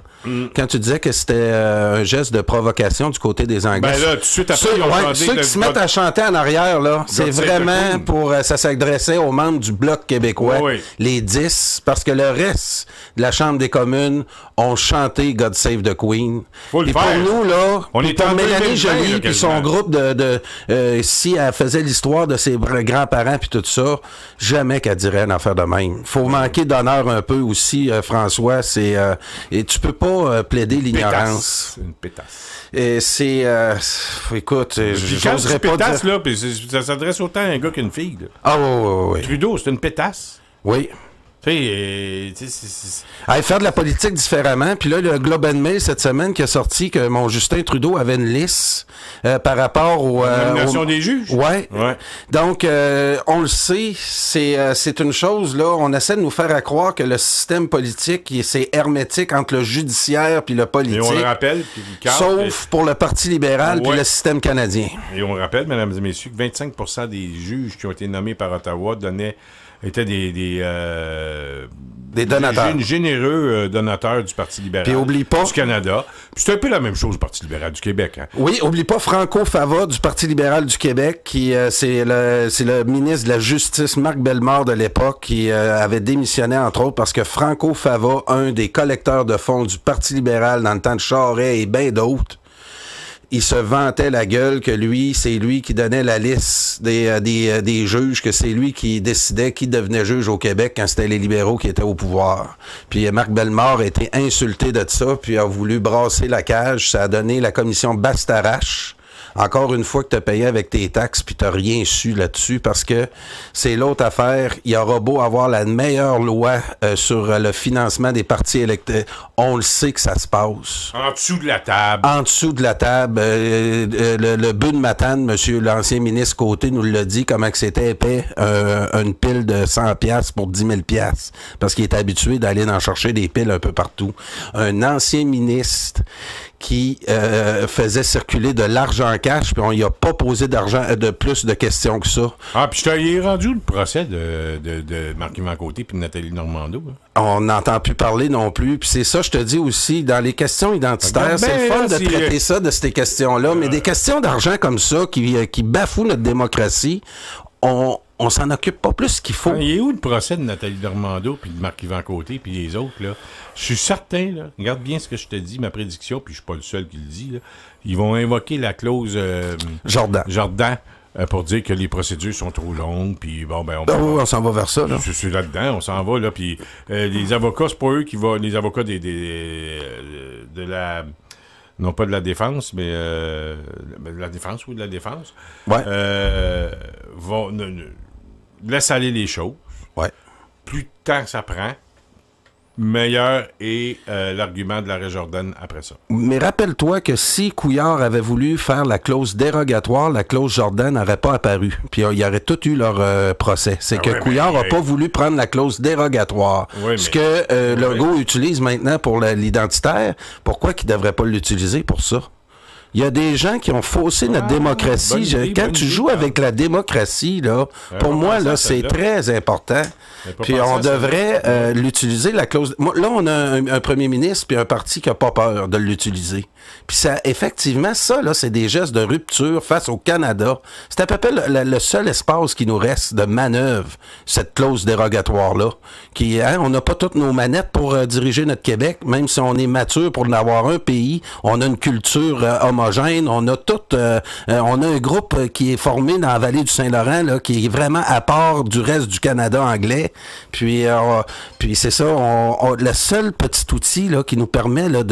quand tu disais que c'était un geste de provocation du côté des Anglais. Ben là, tout de suite après, ceux qui se mettent à chanter en arrière, là, c'est vraiment pour... ça s'adressait aux membres du Bloc québécois, les 10, parce que le reste de la Chambre des communes ont chanté God Save the Queen. Et pour nous, là, pour Mélanie Joly puis son groupe si elle faisait l'histoire de ses grands-parents puis tout ça, jamais qu'elle dirait une affaire de même. Faut manquer d'honneur un peu aussi, François. Et tu peux pas plaider l'ignorance. C'est une pétasse. Et c'est... écoute, j'oserais pas pétasse, dire... là, puis ça s'adresse autant à un gars qu'une fille. Là. Ah oui. Trudeau, c'est une pétasse. Oui. Faire de la politique différemment. Puis là, le Globe and Mail cette semaine qui a sorti que mon Justin Trudeau avait une liste par rapport aux... nomination des juges. Ouais. Donc, on le sait, c'est une chose, là, on essaie de nous faire croire que le système politique, c'est hermétique entre le judiciaire puis le politique. Et on le rappelle. Sauf pour le Parti libéral puis le système canadien. Et on rappelle, mesdames et messieurs, que 25% des juges qui ont été nommés par Ottawa étaient des donateurs. Généreux donateurs du Parti libéral. Puis oublie pas. Du Canada. Puis c'est un peu la même chose du Parti libéral du Québec. Hein. Oui, oublie pas Franco Fava du Parti libéral du Québec, qui c'est le ministre de la Justice, Marc Bellemare de l'époque, qui avait démissionné, entre autres, parce que Franco Fava, un des collecteurs de fonds du Parti libéral dans le temps de Charest et bien d'autres, il se vantait la gueule que c'est lui qui donnait la liste des juges, que c'est lui qui décidait qui devenait juge au Québec quand c'était les libéraux qui étaient au pouvoir. Puis Marc Bellemare a été insulté de ça, puis a voulu brasser la cage. Ça a donné la commission Bastarache. Encore une fois que tu as payé avec tes taxes puis tu n'as rien su là-dessus parce que c'est l'autre affaire. Il y aura beau avoir la meilleure loi sur le financement des partis électoraux. On le sait que ça se passe. En dessous de la table. En dessous de la table. Le but de Matane, monsieur l'ancien ministre Côté, nous l'a dit comment que c'était épais une pile de 100$ pour 10 000$. Parce qu'il est habitué d'aller en chercher des piles un peu partout. Un ancien ministre qui faisait circuler de l'argent cash, puis on y a pas posé de plus de questions que ça. Ah, puis il est rendu le procès de Marc-Yvan Côté puis de Nathalie Normando. Hein? On n'entend plus parler non plus, puis c'est ça, je te dis aussi, dans les questions identitaires, c'est le fun de traiter ça, de ces questions-là, mais des questions d'argent comme ça, qui bafouent notre démocratie, on s'en occupe pas plus qu'il faut. Il est où le procès de Nathalie Normando puis de Marc-Yvan Côté puis les autres, là? Je suis certain, là, regarde bien ce que je te dis, ma prédiction, puis je suis pas le seul qui le dit, là. Ils vont invoquer la clause Jordan pour dire que les procédures sont trop longues, puis bon, on s'en va vers ça, là. C'est là-dedans, on s'en va, là, puis les avocats, c'est pas eux qui vont, les avocats de la... Non pas de la défense, mais de la défense, oui, de la défense. Ouais. Laisse aller les choses. Ouais. Plus de temps que ça prend, meilleur est l'argument de l'arrêt Jordan après ça. Mais rappelle-toi que si Couillard avait voulu faire la clause dérogatoire, la clause Jordan n'aurait pas apparu. Puis il y aurait tout eu leur procès. C'est que Couillard n'a pas voulu prendre la clause dérogatoire. Ce que Legault utilise maintenant pour l'identitaire, pourquoi qu'il ne devrait pas l'utiliser pour ça? Il y a des gens qui ont faussé notre démocratie. Quand tu joues avec la démocratie, là, pour moi, là, c'est très important. Puis on devrait l'utiliser, la clause... Là, on a un premier ministre puis un parti qui n'a pas peur de l'utiliser. Puis ça, effectivement, ça, là, c'est des gestes de rupture face au Canada. C'est à peu près le seul espace qui nous reste de manœuvre, cette clause dérogatoire-là. On n'a pas toutes nos manettes pour diriger notre Québec, même si on est mature pour en avoir un pays. On a une culture homogène. On a on a un groupe qui est formé dans la vallée du Saint-Laurent, là, qui est vraiment à part du reste du Canada anglais. Puis c'est ça, le seul petit outil là, qui nous permet là,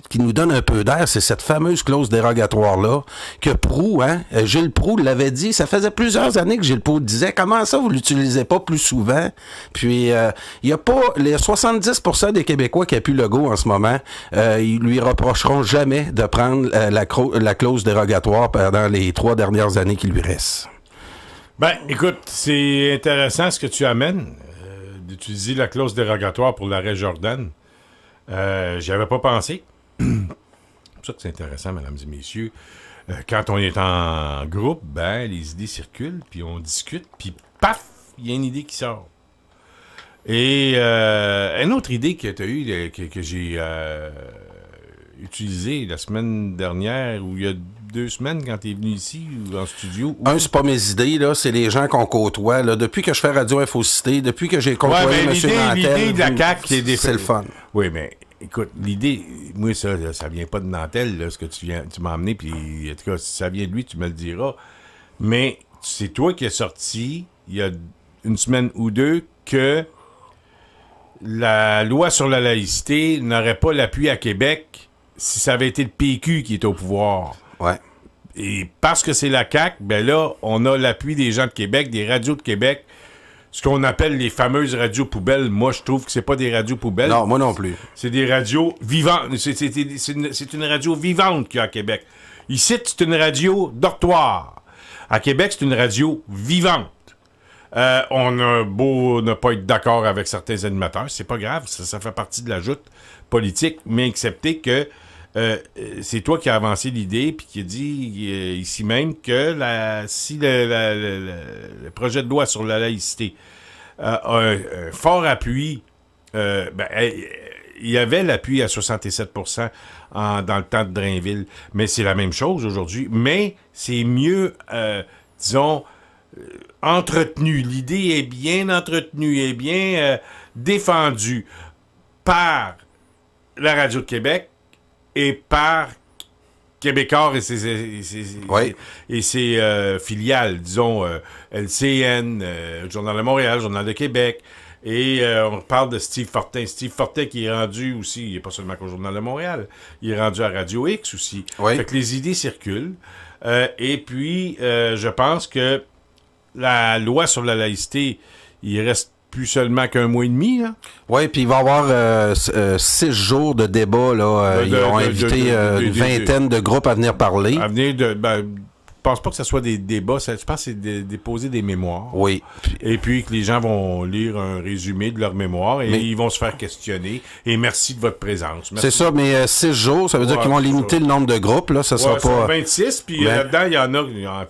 qui nous donne un peu d'air, c'est cette fameuse clause dérogatoire-là, que Proulx, Gilles Proulx l'avait dit, ça faisait plusieurs années que Gilles Proulx disait, comment ça vous l'utilisez pas plus souvent? Puis il y a pas, les 70% des Québécois qui appuient Legault en ce moment, ils lui reprocheront jamais de prendre la clause dérogatoire pendant les 3 dernières années qui lui restent. Ben, écoute, c'est intéressant ce que tu amènes, d'utiliser la clause dérogatoire pour l'arrêt Jordan. J'y avais pas pensé. C'est pour ça que c'est intéressant, mesdames et messieurs. Quand on est en groupe, ben, les idées circulent, puis on discute, puis paf, il y a une idée qui sort. Et une autre idée que tu as eue, que j'ai utilisée la semaine dernière, ou il y a 2 semaines quand tu es venu ici, ou en studio. C'est pas mes idées, là, c'est les gens qu'on côtoie. Là. Depuis que je fais Radio Infocité, depuis que j'ai côtoyé M. Nantel, l'idée de la CAQ, c'est le fun. Oui, mais écoute, l'idée, moi, ça vient pas de Nantel, là, ce que tu m'as amené, puis en tout cas, si ça vient de lui, tu me le diras. Mais c'est toi qui es sorti, il y a 1 semaine ou 2, que la loi sur la laïcité n'aurait pas l'appui à Québec si ça avait été le PQ qui était au pouvoir. Ouais. Et parce que c'est la CAQ, ben là, on a l'appui des gens de Québec, des radios de Québec, ce qu'on appelle les fameuses radios poubelles. Moi, je trouve que c'est pas des radios poubelles. Non, moi non plus. C'est des radios vivantes. C'est une radio vivante qu'il y a à Québec. Ici, c'est une radio dortoir. À Québec, c'est une radio vivante. On a beau ne pas être d'accord avec certains animateurs, c'est pas grave, ça fait partie de la joute politique, mais accepter que c'est toi qui as avancé l'idée puis qui a dit ici même que si le projet de loi sur la laïcité a un fort appui, il y avait l'appui à 67% dans le temps de Drainville, mais c'est la même chose aujourd'hui, mais c'est mieux, disons, entretenu. L'idée est bien entretenue, est bien défendue par la Radio de Québec et par Québécois et ses filiales, disons LCN, Journal de Montréal, Journal de Québec. Et on parle de Steve Fortin. Steve Fortin qui est rendu aussi, il n'est pas seulement qu'au Journal de Montréal, il est rendu à Radio X aussi. Oui. Fait que les idées circulent. Et puis, je pense que la loi sur la laïcité, il reste plus seulement qu'un mois et demi. Oui, puis il va y avoir 6 jours de débat. Là. Ils ont invité une vingtaine de groupes à venir parler. Je pense pas que ce soit des débats, je pense que c'est déposer des mémoires. Oui. Et puis que les gens vont lire un résumé de leur mémoire et ils vont se faire questionner. Et merci de votre présence. Merci. C'est ça, mais 6 jours, ça veut dire qu'ils vont limiter le nombre de groupes. Là, ça sera pas... 26, puis là-dedans, il y en a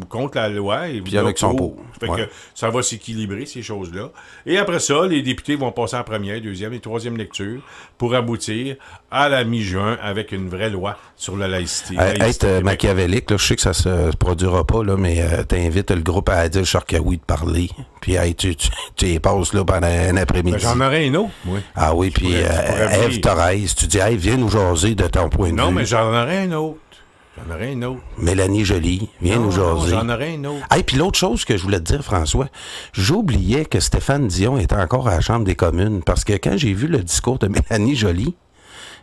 contre la loi. Et puis il y en a qui sont pour. Fait que ça va s'équilibrer, ces choses-là. Et après ça, les députés vont passer en première, deuxième et troisième lecture pour aboutir à la mi-juin avec une vraie loi sur la laïcité. Être machiavélique, là, je sais que ça se produira pas, là, mais t'invites le groupe à Adil Sharkawi de parler, puis tu y passes là, pendant un après-midi. J'en aurais un autre, oui. Ah oui, puis Ève Thorez, tu dis, hey, viens nous jaser de ton point de vue. Non, mais j'en aurais un autre. Mélanie Joly, viens nous jaser. J'en aurais un autre. Puis l'autre chose que je voulais te dire, François, j'oubliais que Stéphane Dion était encore à la Chambre des communes, parce que quand j'ai vu le discours de Mélanie Joly,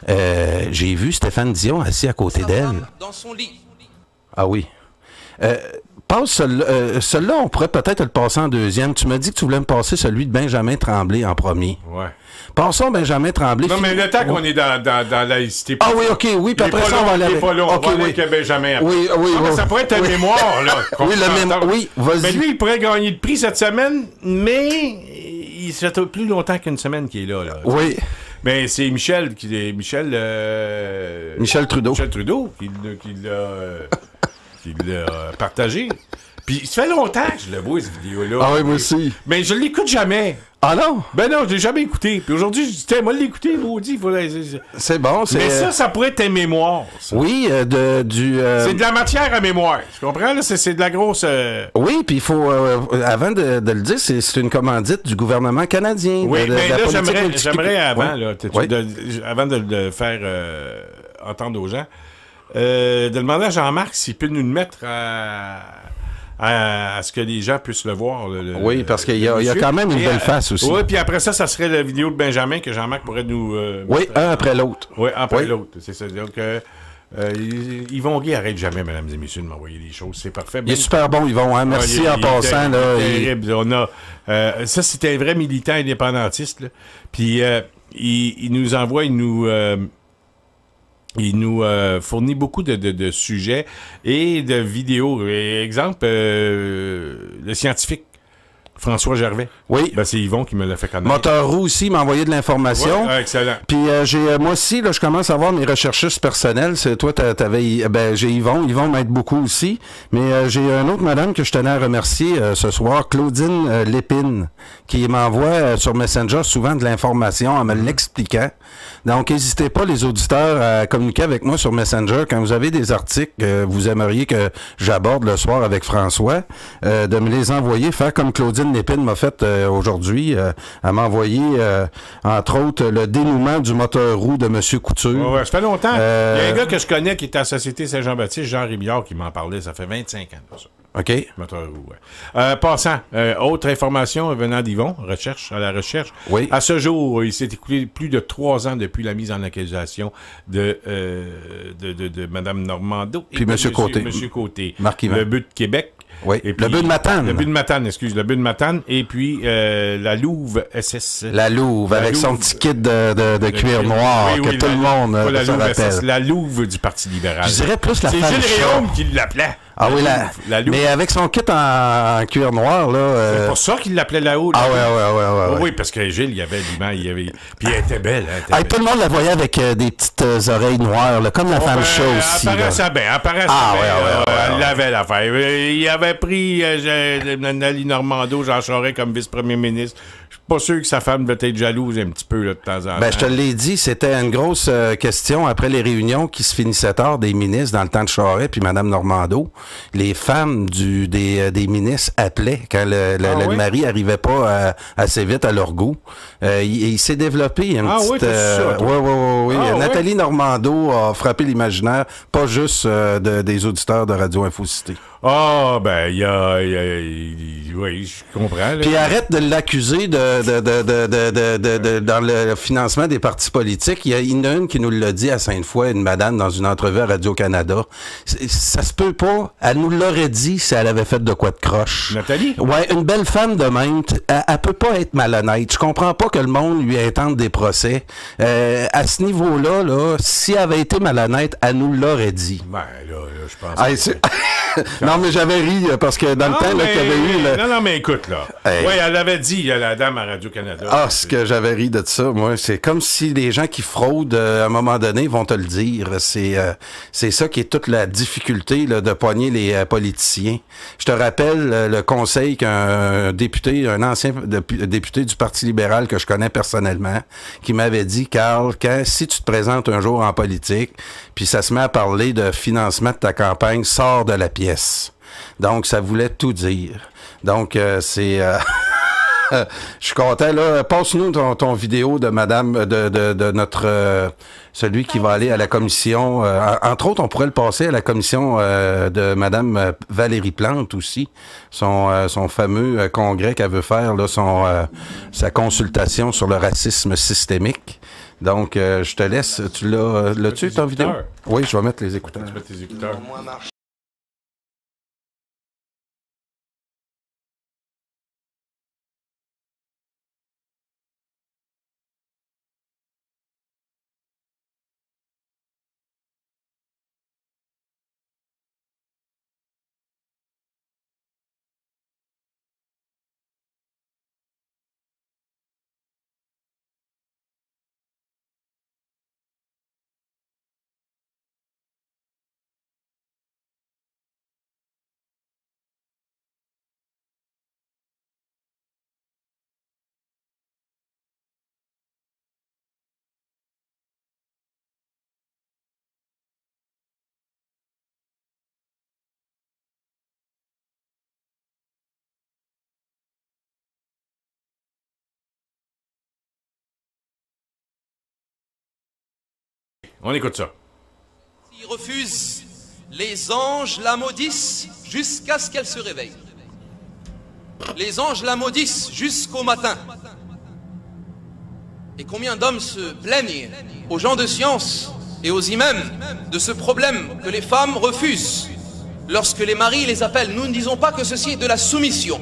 j'ai vu Stéphane Dion assis à côté d'elle. Dans son lit. Ah oui. Passe celui-là, on pourrait peut-être le passer en deuxième. Tu m'as dit que tu voulais me passer celui de Benjamin Tremblay en premier. Ouais. Passons Benjamin Tremblay. Non, mais le temps qu'on est dans la laïcité. Ah oui, OK, oui, puis après ça, on va aller avec... On va aller avec Benjamin après. Oui. Mais ça pourrait être un mémoire, là. Oui, vas-y. Mais lui, il pourrait gagner le prix cette semaine, mais ça fait plus longtemps qu'une semaine qu'il est là. Oui. Mais c'est Michel Trudeau. Michel Trudeau qui l'a partagé. Puis ça fait longtemps que je le vois, cette vidéo-là. Ah oui, moi aussi. Mais je l'écoute jamais. Ah non? Ben non, je l'ai jamais écouté. Puis aujourd'hui, je dis, tiens, moi l'écouter, maudit. C'est bon, c'est... Mais ça pourrait être tes mémoires. Ça. Oui, c'est de la matière à mémoire. Tu comprends, là? C'est de la grosse... Oui, puis il faut... avant de le dire, c'est une commandite du gouvernement canadien. Oui, mais là, j'aimerais avant, oui. là, avant de le faire entendre aux gens, de demander à Jean-Marc s'il peut nous le mettre à ce que les gens puissent le voir. Oui, parce qu'il y a quand même une belle face aussi. Oui, puis après ça serait la vidéo de Benjamin que Jean-Marc pourrait nous... oui, un après l'autre. Oui, après l'autre, c'est ça. Donc, Yvon Guy arrête jamais, mesdames et messieurs, de m'envoyer des choses. C'est parfait. Il est super bon, Yvon. Hein? Merci en passant. Terrible. On a, ça, c'était un vrai militant indépendantiste. Là. Puis, il nous envoie, il nous fournit beaucoup de sujets et de vidéos. Exemple, le scientifique François Gervais. Oui. Ben, c'est Yvon qui me l'a fait connaître. Moteur Roux aussi m'a envoyé de l'information. Ouais, excellent. Puis moi aussi, là, je commence à avoir mes recherchistes personnels. Toi, j'ai Yvon. Yvon m'aide beaucoup aussi. Mais j'ai une autre madame que je tenais à remercier ce soir, Claudine Lépine, qui m'envoie sur Messenger souvent de l'information en me l'expliquant. Donc, n'hésitez pas, les auditeurs, à communiquer avec moi sur Messenger quand vous avez des articles que vous aimeriez que j'aborde le soir avec François, de me les envoyer, faire comme Claudine Lépine m'a fait aujourd'hui. Elle m'a envoyé, entre autres, le dénouement du moteur roux de M. Couture. Ouais, ça fait longtemps. Il y a un gars que je connais qui est à la Société Saint-Jean-Baptiste, Jean Rémillard, qui m'en parlait. Ça fait 25 ans de ça. OK. Moteur roux, ouais. Passant, autre information venant d'Yvon, à la recherche. Oui. À ce jour, il s'est écoulé plus de 3 ans depuis la mise en accusation de Mme Normando. Puis M. Côté. M. Côté. Marc-Yvan. Le but de Québec. Oui, et puis, le but de Matane. Le but de Matane, et puis la Louve SS. La Louve, avec son petit kit de cuir noir, oui, que tout le monde se rappelle. La Louve du Parti libéral. Je dirais plus la C'est femme Gilles Réaume qui l'appelait. Ah oui, la Louve. Mais avec son kit en cuir noir, là... C'est pour ça qu'il l'appelait là-haut. Ah ouais. Oui, parce que Gilles, il y avait l'image, puis elle était belle. Tout le monde la voyait avec des petites oreilles noires, là, comme la femme chat aussi. Elle paraissait bien. Elle l'avait l'affaire. Il avait pris Nathalie Normando, Jean Charest, comme vice-premier ministre. Je suis pas sûr que sa femme devait être jalouse un petit peu là, de temps en temps. Ben, je te l'ai dit, c'était une grosse question après les réunions qui se finissaient tard des ministres dans le temps de Charest puis Mme Normando. Les femmes des ministres appelaient quand le mari arrivait pas assez vite à leur goût. Il s'est développé une petite... Oui. Nathalie Normando a frappé l'imaginaire, pas juste des auditeurs de Radio Infocité. Ah, ben, oui, je comprends. Là. Puis arrête de l'accuser dans le financement des partis politiques. Il y en a une qui nous l'a dit à Sainte-Foy, une madame, dans une entrevue à Radio-Canada. Ça se peut pas. Elle nous l'aurait dit si elle avait fait de quoi de croche. Nathalie? Ouais, une belle femme de même, elle peut pas être malhonnête. Je comprends pas que le monde lui intente des procès. À ce niveau-là, là, si elle avait été malhonnête, elle nous l'aurait dit. Ben, là, je pense... Non, mais j'avais ri parce que dans le temps qu'il y avait eu... Non, mais écoute, là. Hey. Oui, elle l'avait dit, la dame à Radio-Canada. Ah, ce que j'avais ri de ça, moi. C'est comme si les gens qui fraudent, à un moment donné, vont te le dire. C'est ça qui est toute la difficulté là, de poigner les politiciens. Je te rappelle le conseil qu'un député, un ancien député du Parti libéral que je connais personnellement, qui m'avait dit, Carl, si tu te présentes un jour en politique, puis ça se met à parler de financement de ta campagne, sors de la pièce. Donc, ça voulait tout dire. Donc, c'est... je suis content, là. Passe-nous ton vidéo de madame, de notre... celui qui va aller à la commission... entre autres, on pourrait le passer à la commission de madame Valérie Plante aussi. Son fameux congrès qu'elle veut faire, là, sa consultation sur le racisme systémique. Donc, je te laisse. L'as-tu, ton vidéo? Oui, je vais mettre les écouteurs. Tu mets tes écouteurs. On écoute ça. S'il refuse, les anges la maudissent jusqu'à ce qu'elle se réveille. Les anges la maudissent jusqu'au matin. Et combien d'hommes se plaignent aux gens de science et aux imams de ce problème que les femmes refusent lorsque les maris les appellent. Nous ne disons pas que ceci est de la soumission.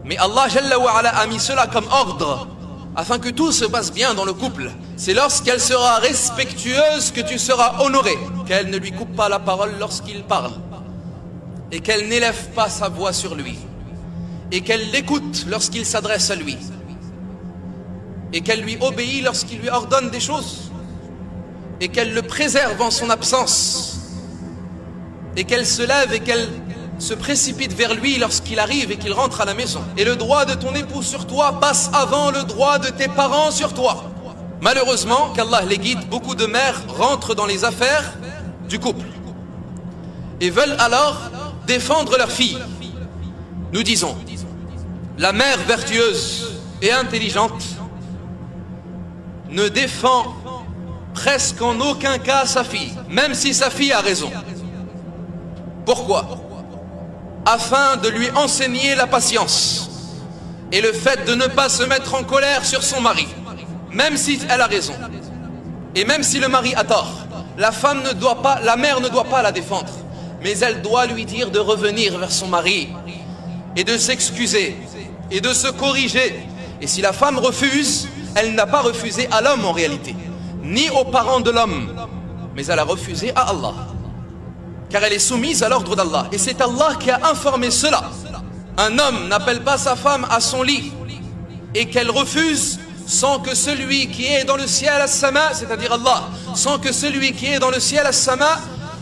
Mais Allah Jalla wa Ala a mis cela comme ordre afin que tout se passe bien dans le couple. C'est lorsqu'elle sera respectueuse que tu seras honoré, qu'elle ne lui coupe pas la parole lorsqu'il parle et qu'elle n'élève pas sa voix sur lui et qu'elle l'écoute lorsqu'il s'adresse à lui et qu'elle lui obéit lorsqu'il lui ordonne des choses et qu'elle le préserve en son absence et qu'elle se lève et qu'elle se précipite vers lui lorsqu'il arrive et qu'il rentre à la maison. Et le droit de ton époux sur toi passe avant le droit de tes parents sur toi. Malheureusement, qu'Allah les guide, beaucoup de mères rentrent dans les affaires du couple et veulent alors défendre leur fille. Nous disons, la mère vertueuse et intelligente ne défend presque en aucun cas sa fille, même si sa fille a raison. Pourquoi? Afin de lui enseigner la patience et le fait de ne pas se mettre en colère sur son mari, même si elle a raison et même si le mari a tort. La femme ne doit pas, la mère ne doit pas la défendre, mais elle doit lui dire de revenir vers son mari et de s'excuser et de se corriger. Et si la femme refuse, elle n'a pas refusé à l'homme en réalité, ni aux parents de l'homme, mais elle a refusé à Allah, car elle est soumise à l'ordre d'Allah. Et c'est Allah qui a informé cela. Un homme n'appelle pas sa femme à son lit et qu'elle refuse sans que celui qui est dans le ciel as-sama, c'est-à-dire Allah, sans que celui qui est dans le ciel as-sama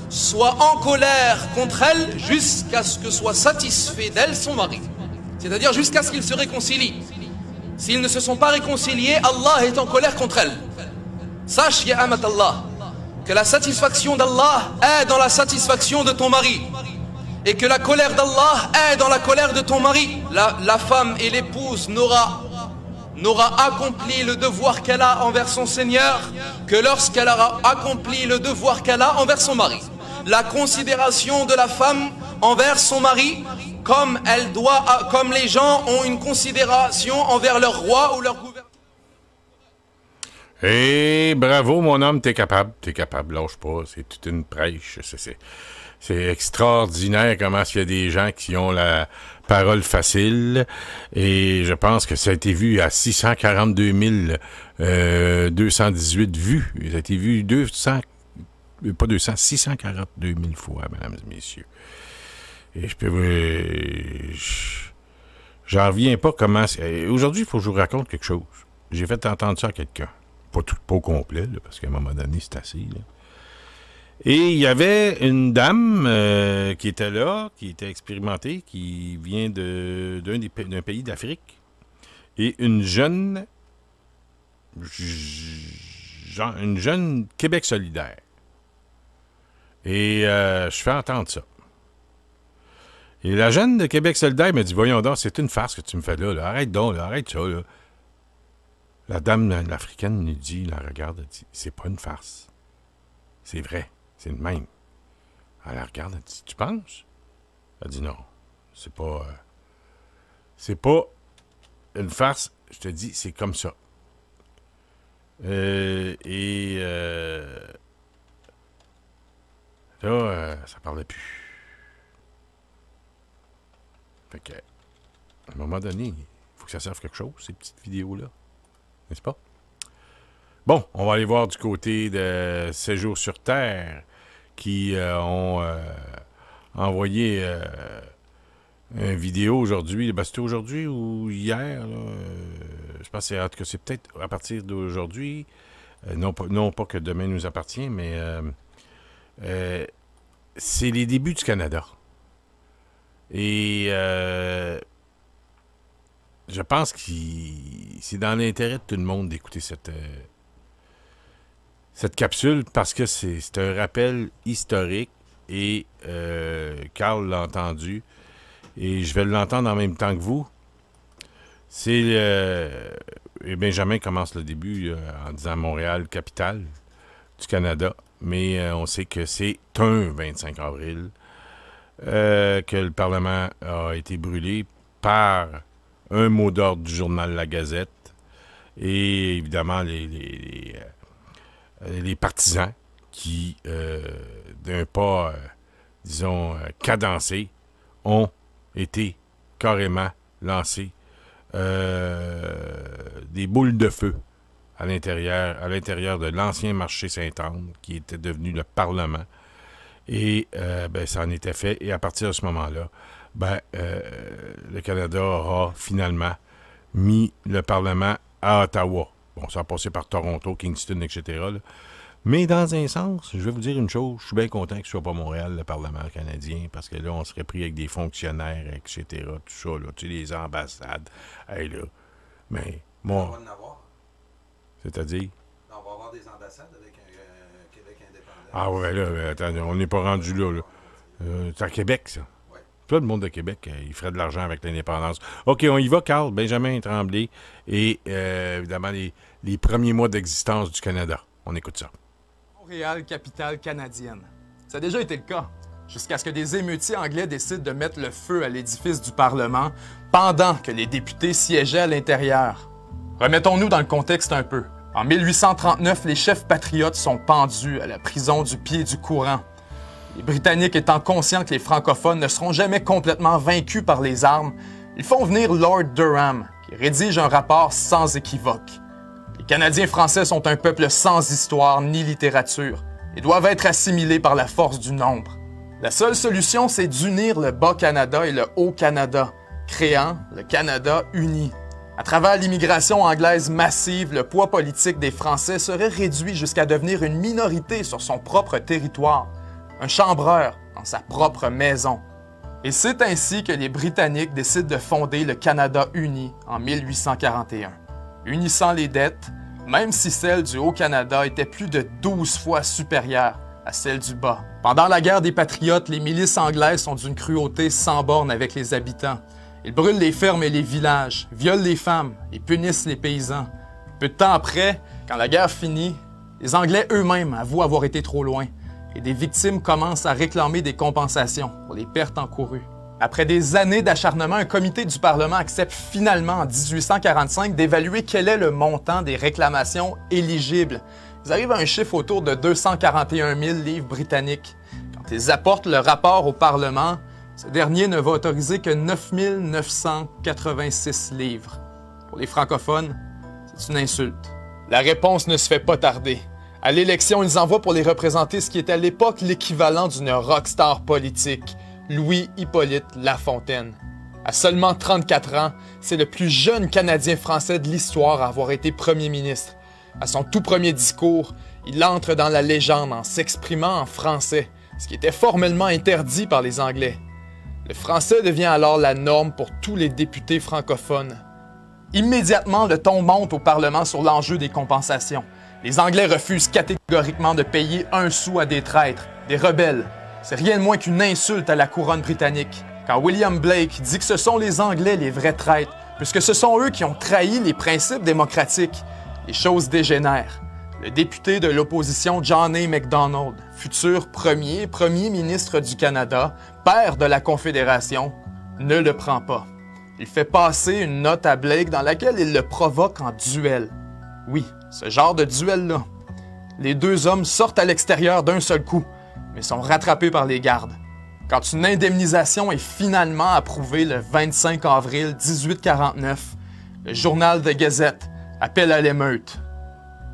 soit en colère contre elle jusqu'à ce que soit satisfait d'elle son mari, c'est-à-dire jusqu'à ce qu'ils se réconcilient. S'ils ne se sont pas réconciliés, Allah est en colère contre elle. Sache, ya amat Allah, que la satisfaction d'Allah est dans la satisfaction de ton mari et que la colère d'Allah est dans la colère de ton mari. La femme et l'épouse n'aura accompli le devoir qu'elle a envers son Seigneur que lorsqu'elle aura accompli le devoir qu'elle a envers son mari. La considération de la femme envers son mari, comme les gens ont une considération envers leur roi ou leur gouverneur. Et bravo, mon homme, t'es capable, lâche pas, c'est toute une prêche, c'est extraordinaire comment il y a des gens qui ont la parole facile, et je pense que ça a été vu à 642 218 vues, ça a été vu 642 000 fois, mesdames et messieurs. Et j'en reviens pas comment... Aujourd'hui, il faut que je vous raconte quelque chose. J'ai fait entendre ça à quelqu'un. Pas au complet, là, parce qu'à un moment donné, c'est assez. Là. Et il y avait une dame qui était là, qui était expérimentée, qui vient d'un pays d'Afrique, et une jeune Québec solidaire. Et je fais entendre ça. Et la jeune de Québec solidaire me dit, voyons donc, c'est une farce que tu me fais là. Arrête donc, là, arrête ça. Là. La dame l'africaine nous dit, la regarde, elle dit, c'est pas une farce. C'est vrai, c'est le même. Elle la regarde, elle dit, tu penses? Elle dit non, c'est pas une farce, je te dis, c'est comme ça. Là, ça parlait plus. Fait que, à un moment donné, il faut que ça serve quelque chose, ces petites vidéos-là. N'est-ce pas? Bon, on va aller voir du côté de Séjour sur Terre qui ont envoyé une vidéo aujourd'hui. Ben, c'était aujourd'hui ou hier? Là, je pense que c'est peut-être à partir d'aujourd'hui. Non pas que demain nous appartient, mais c'est les débuts du Canada. Et je pense que c'est dans l'intérêt de tout le monde d'écouter cette capsule parce que c'est un rappel historique et Carl l'a entendu et je vais l'entendre en même temps que vous. Et Benjamin commence le début en disant Montréal, capitale. du Canada, mais on sait que c'est un 25 avril que le Parlement a été brûlé par un mot d'ordre du journal La Gazette et évidemment les partisans qui, d'un pas, disons, cadencé, ont été carrément lancés des boules de feu à l'intérieur de l'ancien marché Sainte-Anne, qui était devenu le Parlement. Et ça en était fait. Et à partir de ce moment-là, le Canada aura finalement mis le Parlement à Ottawa. Bon, ça a passé par Toronto, Kingston, etc. là. Mais dans un sens, je vais vous dire une chose, je suis bien content que ce soit pas Montréal, le Parlement canadien, parce que là, on serait pris avec des fonctionnaires, etc., tout ça, là, tu sais, les ambassades. Hey, là, mais, moi... On va en avoir. C'est-à-dire? On va avoir des ambassades avec un Québec indépendant. Ah ouais, là, attends, on n'est pas rendu là. C'est à Québec, ça. Ouais. Tout le monde de Québec, il ferait de l'argent avec l'indépendance. OK, on y va, Carl, Benjamin Tremblay, et évidemment, les premiers mois d'existence du Canada. On écoute ça. Montréal, capitale canadienne. Ça a déjà été le cas, jusqu'à ce que des émeutiers anglais décident de mettre le feu à l'édifice du Parlement pendant que les députés siégeaient à l'intérieur. Remettons-nous dans le contexte un peu. En 1839, les chefs patriotes sont pendus à la prison du pied du courant. Les Britanniques étant conscients que les francophones ne seront jamais complètement vaincus par les armes, ils font venir Lord Durham, qui rédige un rapport sans équivoque. Les Canadiens français sont un peuple sans histoire ni littérature et doivent être assimilés par la force du nombre. La seule solution, c'est d'unir le Bas-Canada et le Haut-Canada, créant le Canada uni. À travers l'immigration anglaise massive, le poids politique des Français serait réduit jusqu'à devenir une minorité sur son propre territoire, un chambreur dans sa propre maison. Et c'est ainsi que les Britanniques décident de fonder le Canada uni en 1841, unissant les dettes, même si celle du Haut-Canada était plus de 12 fois supérieure à celle du Bas. Pendant la guerre des Patriotes, les milices anglaises sont d'une cruauté sans borne avec les habitants. Ils brûlent les fermes et les villages, violent les femmes et punissent les paysans. Peu de temps après, quand la guerre finit, les Anglais eux-mêmes avouent avoir été trop loin et des victimes commencent à réclamer des compensations pour les pertes encourues. Après des années d'acharnement, un comité du Parlement accepte finalement en 1845 d'évaluer quel est le montant des réclamations éligibles. Ils arrivent à un chiffre autour de 241 000 livres britanniques. Quand ils apportent le rapport au Parlement, ce dernier ne va autoriser que 9 986 livres. Pour les francophones, c'est une insulte. La réponse ne se fait pas tarder. À l'élection, ils envoient pour les représenter ce qui était à l'époque l'équivalent d'une rockstar politique, Louis-Hippolyte Lafontaine. À seulement 34 ans, c'est le plus jeune Canadien français de l'histoire à avoir été premier ministre. À son tout premier discours, il entre dans la légende en s'exprimant en français, ce qui était formellement interdit par les Anglais. Le français devient alors la norme pour tous les députés francophones. Immédiatement, le ton monte au Parlement sur l'enjeu des compensations. Les Anglais refusent catégoriquement de payer un sou à des traîtres, des rebelles. C'est rien de moins qu'une insulte à la couronne britannique. Quand William Blake dit que ce sont les Anglais les vrais traîtres, puisque ce sont eux qui ont trahi les principes démocratiques, les choses dégénèrent. Le député de l'opposition John A. Macdonald, futur premier ministre du Canada, père de la Confédération, ne le prend pas. Il fait passer une note à Blake dans laquelle il le provoque en duel. Oui, ce genre de duel-là. Les deux hommes sortent à l'extérieur d'un seul coup, mais sont rattrapés par les gardes. Quand une indemnisation est finalement approuvée le 25 avril 1849, le journal The Gazette appelle à l'émeute.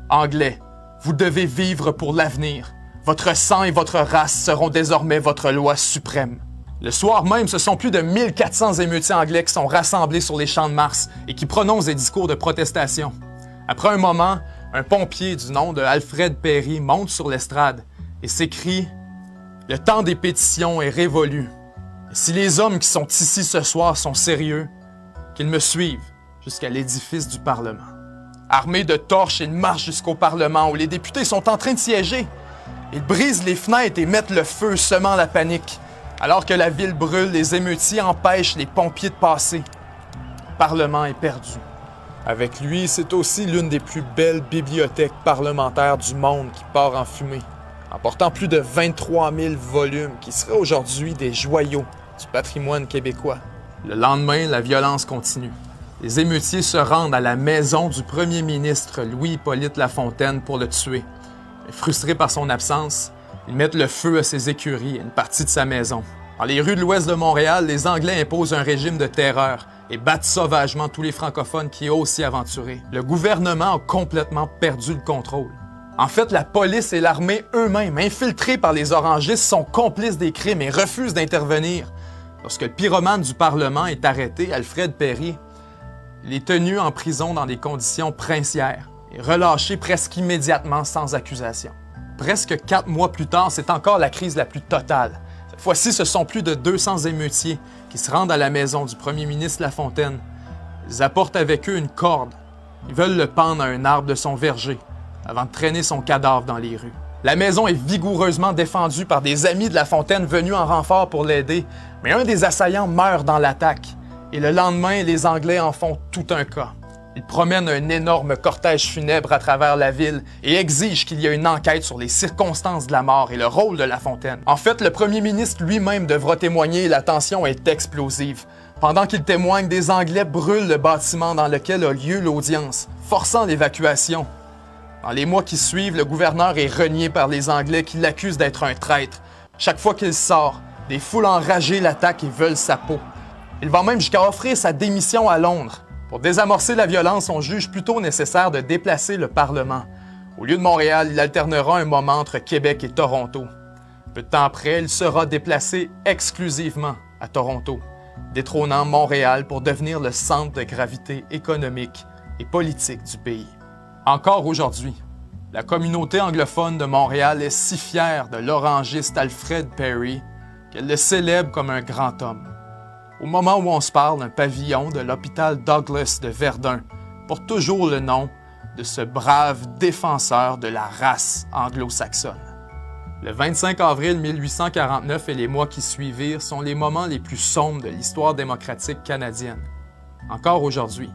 Anglais, vous devez vivre pour l'avenir. Votre sang et votre race seront désormais votre loi suprême. Le soir même, ce sont plus de 1400 émeutiers anglais qui sont rassemblés sur les champs de Mars et qui prononcent des discours de protestation. Après un moment, un pompier du nom de Alfred Perry monte sur l'estrade et s'écrie « Le temps des pétitions est révolu. Et si les hommes qui sont ici ce soir sont sérieux, qu'ils me suivent jusqu'à l'édifice du Parlement. » Armés de torches, ils marchent jusqu'au Parlement où les députés sont en train de siéger. Ils brisent les fenêtres et mettent le feu, semant la panique. Alors que la ville brûle, les émeutiers empêchent les pompiers de passer. Le Parlement est perdu. Avec lui, c'est aussi l'une des plus belles bibliothèques parlementaires du monde qui part en fumée, emportant plus de 23 000 volumes qui seraient aujourd'hui des joyaux du patrimoine québécois. Le lendemain, la violence continue. Les émeutiers se rendent à la maison du premier ministre Louis-Hippolyte Lafontaine pour le tuer. Mais frustrés par son absence, ils mettent le feu à ses écuries et une partie de sa maison. Dans les rues de l'ouest de Montréal, les Anglais imposent un régime de terreur et battent sauvagement tous les francophones qui osent s'y aventurer. Le gouvernement a complètement perdu le contrôle. En fait, la police et l'armée eux-mêmes, infiltrés par les orangistes, sont complices des crimes et refusent d'intervenir. Lorsque le pyromane du Parlement est arrêté, Alfred Perry, il est tenu en prison dans des conditions princières et relâché presque immédiatement sans accusation. Presque 4 mois plus tard, c'est encore la crise la plus totale. Cette fois-ci, ce sont plus de 200 émeutiers qui se rendent à la maison du premier ministre Lafontaine. Ils apportent avec eux une corde. Ils veulent le pendre à un arbre de son verger avant de traîner son cadavre dans les rues. La maison est vigoureusement défendue par des amis de Lafontaine venus en renfort pour l'aider, mais un des assaillants meurt dans l'attaque. Et le lendemain, les Anglais en font tout un cas. Ils promènent un énorme cortège funèbre à travers la ville et exigent qu'il y ait une enquête sur les circonstances de la mort et le rôle de Lafontaine. En fait, le premier ministre lui-même devra témoigner et la tension est explosive. Pendant qu'il témoigne, des Anglais brûlent le bâtiment dans lequel a lieu l'audience, forçant l'évacuation. Dans les mois qui suivent, le gouverneur est renié par les Anglais qui l'accusent d'être un traître. Chaque fois qu'il sort, des foules enragées l'attaquent et veulent sa peau. Il va même jusqu'à offrir sa démission à Londres. Pour désamorcer la violence, on juge plutôt nécessaire de déplacer le Parlement. Au lieu de Montréal, il alternera un moment entre Québec et Toronto. Peu de temps après, il sera déplacé exclusivement à Toronto, détrônant Montréal pour devenir le centre de gravité économique et politique du pays. Encore aujourd'hui, la communauté anglophone de Montréal est si fière de l'orangiste Alfred Perry qu'elle le célèbre comme un grand homme. Au moment où on se parle, un pavillon de l'hôpital Douglas de Verdun porte toujours le nom de ce brave défenseur de la race anglo-saxonne. Le 25 avril 1849 et les mois qui suivirent sont les moments les plus sombres de l'histoire démocratique canadienne. Encore aujourd'hui,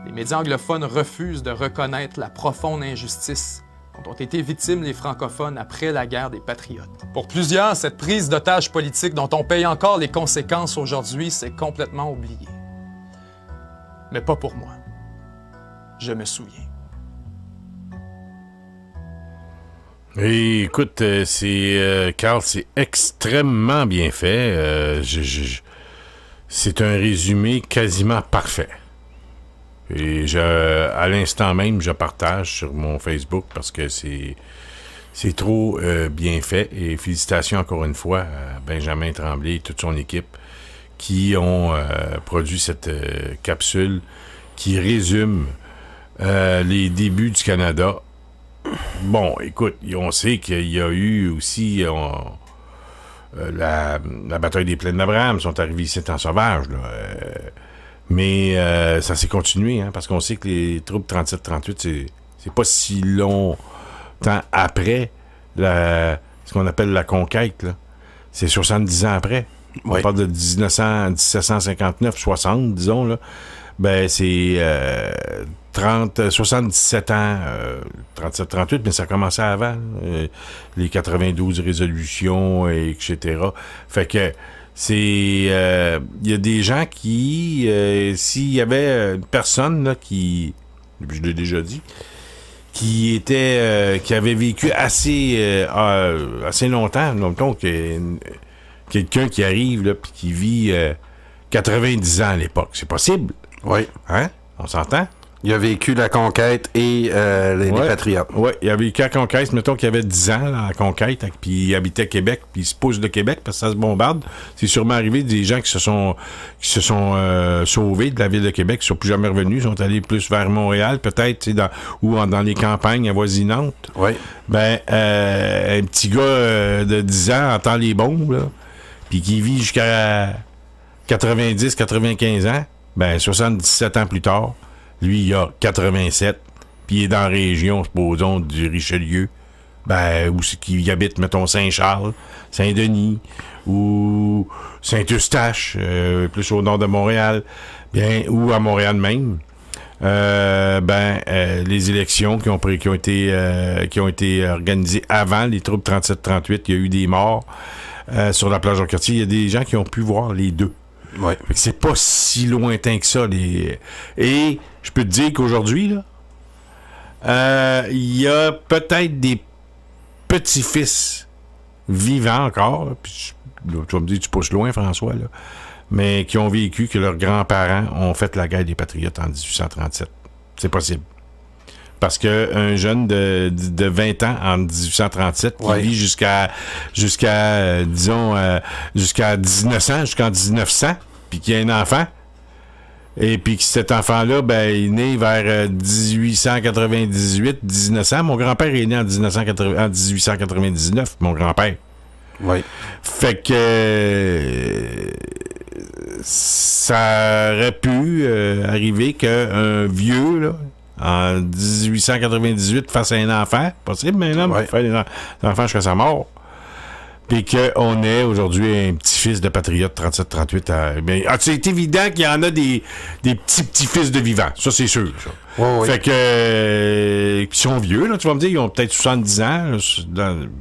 les médias anglophones refusent de reconnaître la profonde injustice dont ont été victimes les francophones après la guerre des Patriotes. Pour plusieurs, cette prise d'otage politique dont on paye encore les conséquences aujourd'hui s'est complètement oubliée. Mais pas pour moi. Je me souviens. Et écoute, Carl, c'est extrêmement bien fait. C'est un résumé quasiment parfait. Et à l'instant même, je partage sur mon Facebook parce que c'est trop bien fait. Et félicitations encore une fois à Benjamin Tremblay et toute son équipe qui ont produit cette capsule qui résume les débuts du Canada. Bon, écoute, on sait qu'il y a eu aussi la bataille des Plaines d'Abraham, sont arrivés ici en sauvage, là. Mais ça s'est continué, hein, parce qu'on sait que les troupes 37-38, c'est pas si longtemps après ce qu'on appelle la conquête, là. C'est 70 ans après. Oui. On parle de 1759-60, disons, là. Ben, c'est 77 ans, 37-38, mais ça commençait avant, les 92 résolutions, etc. Fait que il y a des gens qui, s'il y avait une personne là, qui, je l'ai déjà dit, qui avait vécu assez longtemps, donc quelqu'un qui arrive là puis qui vit 90 ans à l'époque, c'est possible. Oui. Hein? On s'entend? Il a vécu la conquête et les Patriotes. Oui, il a vécu la conquête. Mettons qu'il avait 10 ans, là, la conquête, puis il habitait Québec, puis il se pousse de Québec parce que ça se bombarde. C'est sûrement arrivé des gens qui se sont sauvés de la ville de Québec, qui sont plus jamais revenus, sont allés plus vers Montréal, peut-être, ou dans les campagnes avoisinantes. Oui. Ben, un petit gars de 10 ans entend les bombes, là, puis qui vit jusqu'à 90-95 ans, ben, 77 ans plus tard, lui, il a 87, puis il est dans la région, supposons, du Richelieu, ben, où c'est qu'il habite, mettons, Saint-Charles, Saint-Denis, ou Saint-Eustache, plus au nord de Montréal, bien, ou à Montréal même. les élections qui ont été organisées avant les troubles 37-38, il y a eu des morts sur la plage au quartier. Il y a des gens qui ont pu voir les deux. Ouais. C'est pas si lointain que ça. Et je peux te dire qu'aujourd'hui, là, il y a peut-être des petits-fils vivants encore. Puis tu vas me dire, tu pousses loin, François, là, mais qui ont vécu que leurs grands-parents ont fait la guerre des Patriotes en 1837. C'est possible. Parce qu'un jeune de 20 ans en 1837 qui vit jusqu'à 1900, jusqu'en 1900, puis qui a un enfant, et puis que cet enfant-là, il est né vers 1898-1900. Mon grand-père est né en 1899, mon grand-père. Oui. Fait que ça aurait pu arriver qu'un vieux, là, en 1898, fasse un enfant, possible, mais là, il fait des enfants jusqu'à sa mort. Puis qu'on ait aujourd'hui un petit-fils de patriote 37-38. C'est évident qu'il y en a des petits-petits-fils de vivants. Ça, c'est sûr. Ça. Fait que ils sont vieux, là, tu vas me dire, ils ont peut-être 70 ans.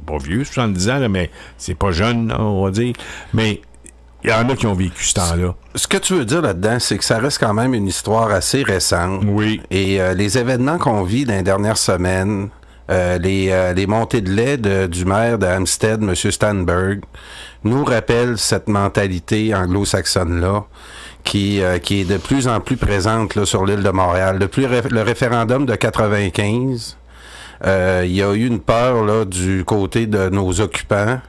Pas vieux, 70 ans, là, mais c'est pas jeune, là, on va dire. Mais il y en a qui ont vécu ce temps-là. Ce que tu veux dire là-dedans, c'est que ça reste quand même une histoire assez récente. Oui. Et les événements qu'on vit dans les dernières semaines, les montées de lait du maire de Hampstead, M. Stanberg, nous rappellent cette mentalité anglo-saxonne-là qui est de plus en plus présente là, sur l'île de Montréal. Depuis le référendum de 95, il y a eu une peur là, du côté de nos occupants.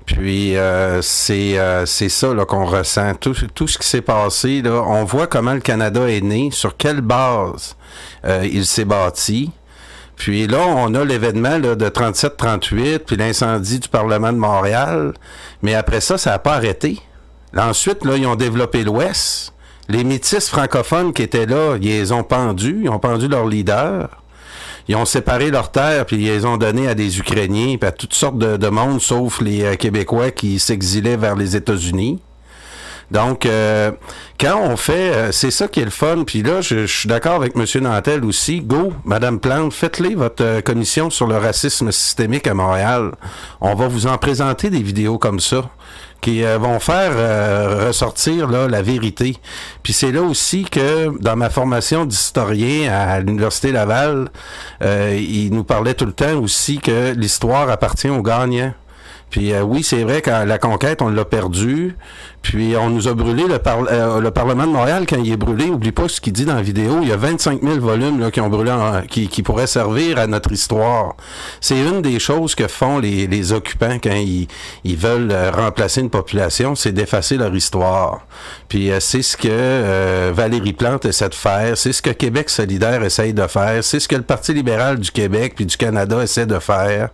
Puis c'est ça là, qu'on ressent. Tout ce qui s'est passé, là, on voit comment le Canada est né, sur quelle base il s'est bâti. Puis là, on a l'événement là, de 37-38, puis l'incendie du Parlement de Montréal. Mais après ça, ça n'a pas arrêté. Là, ensuite, là, ils ont développé l'Ouest. Les métis francophones qui étaient là, ils les ont pendus. Ils ont pendu leur leader. Ils ont séparé leurs terres, puis ils les ont données à des Ukrainiens, puis à toutes sortes de monde, sauf les Québécois qui s'exilaient vers les États-Unis. Donc, quand on fait... c'est ça qui est le fun. Puis là, je suis d'accord avec M. Nantel aussi. Go, Mme Plante, faites-les votre commission sur le racisme systémique à Montréal. On va vous en présenter des vidéos comme ça qui vont faire ressortir là, la vérité. Puis c'est là aussi que, dans ma formation d'historien à l'Université Laval, il nous parlait tout le temps aussi que l'histoire appartient aux gagnants. Puis oui, c'est vrai qu'à la conquête, on l'a perdu. Puis on nous a brûlé le Parlement de Montréal, quand il est brûlé, oublie pas ce qu'il dit dans la vidéo, il y a 25 000 volumes là, qui ont brûlé, qui pourraient servir à notre histoire. C'est une des choses que font les occupants quand ils veulent remplacer une population, c'est d'effacer leur histoire. Puis c'est ce que Valérie Plante essaie de faire, c'est ce que Québec solidaire essaye de faire, c'est ce que le Parti libéral du Québec puis du Canada essaie de faire.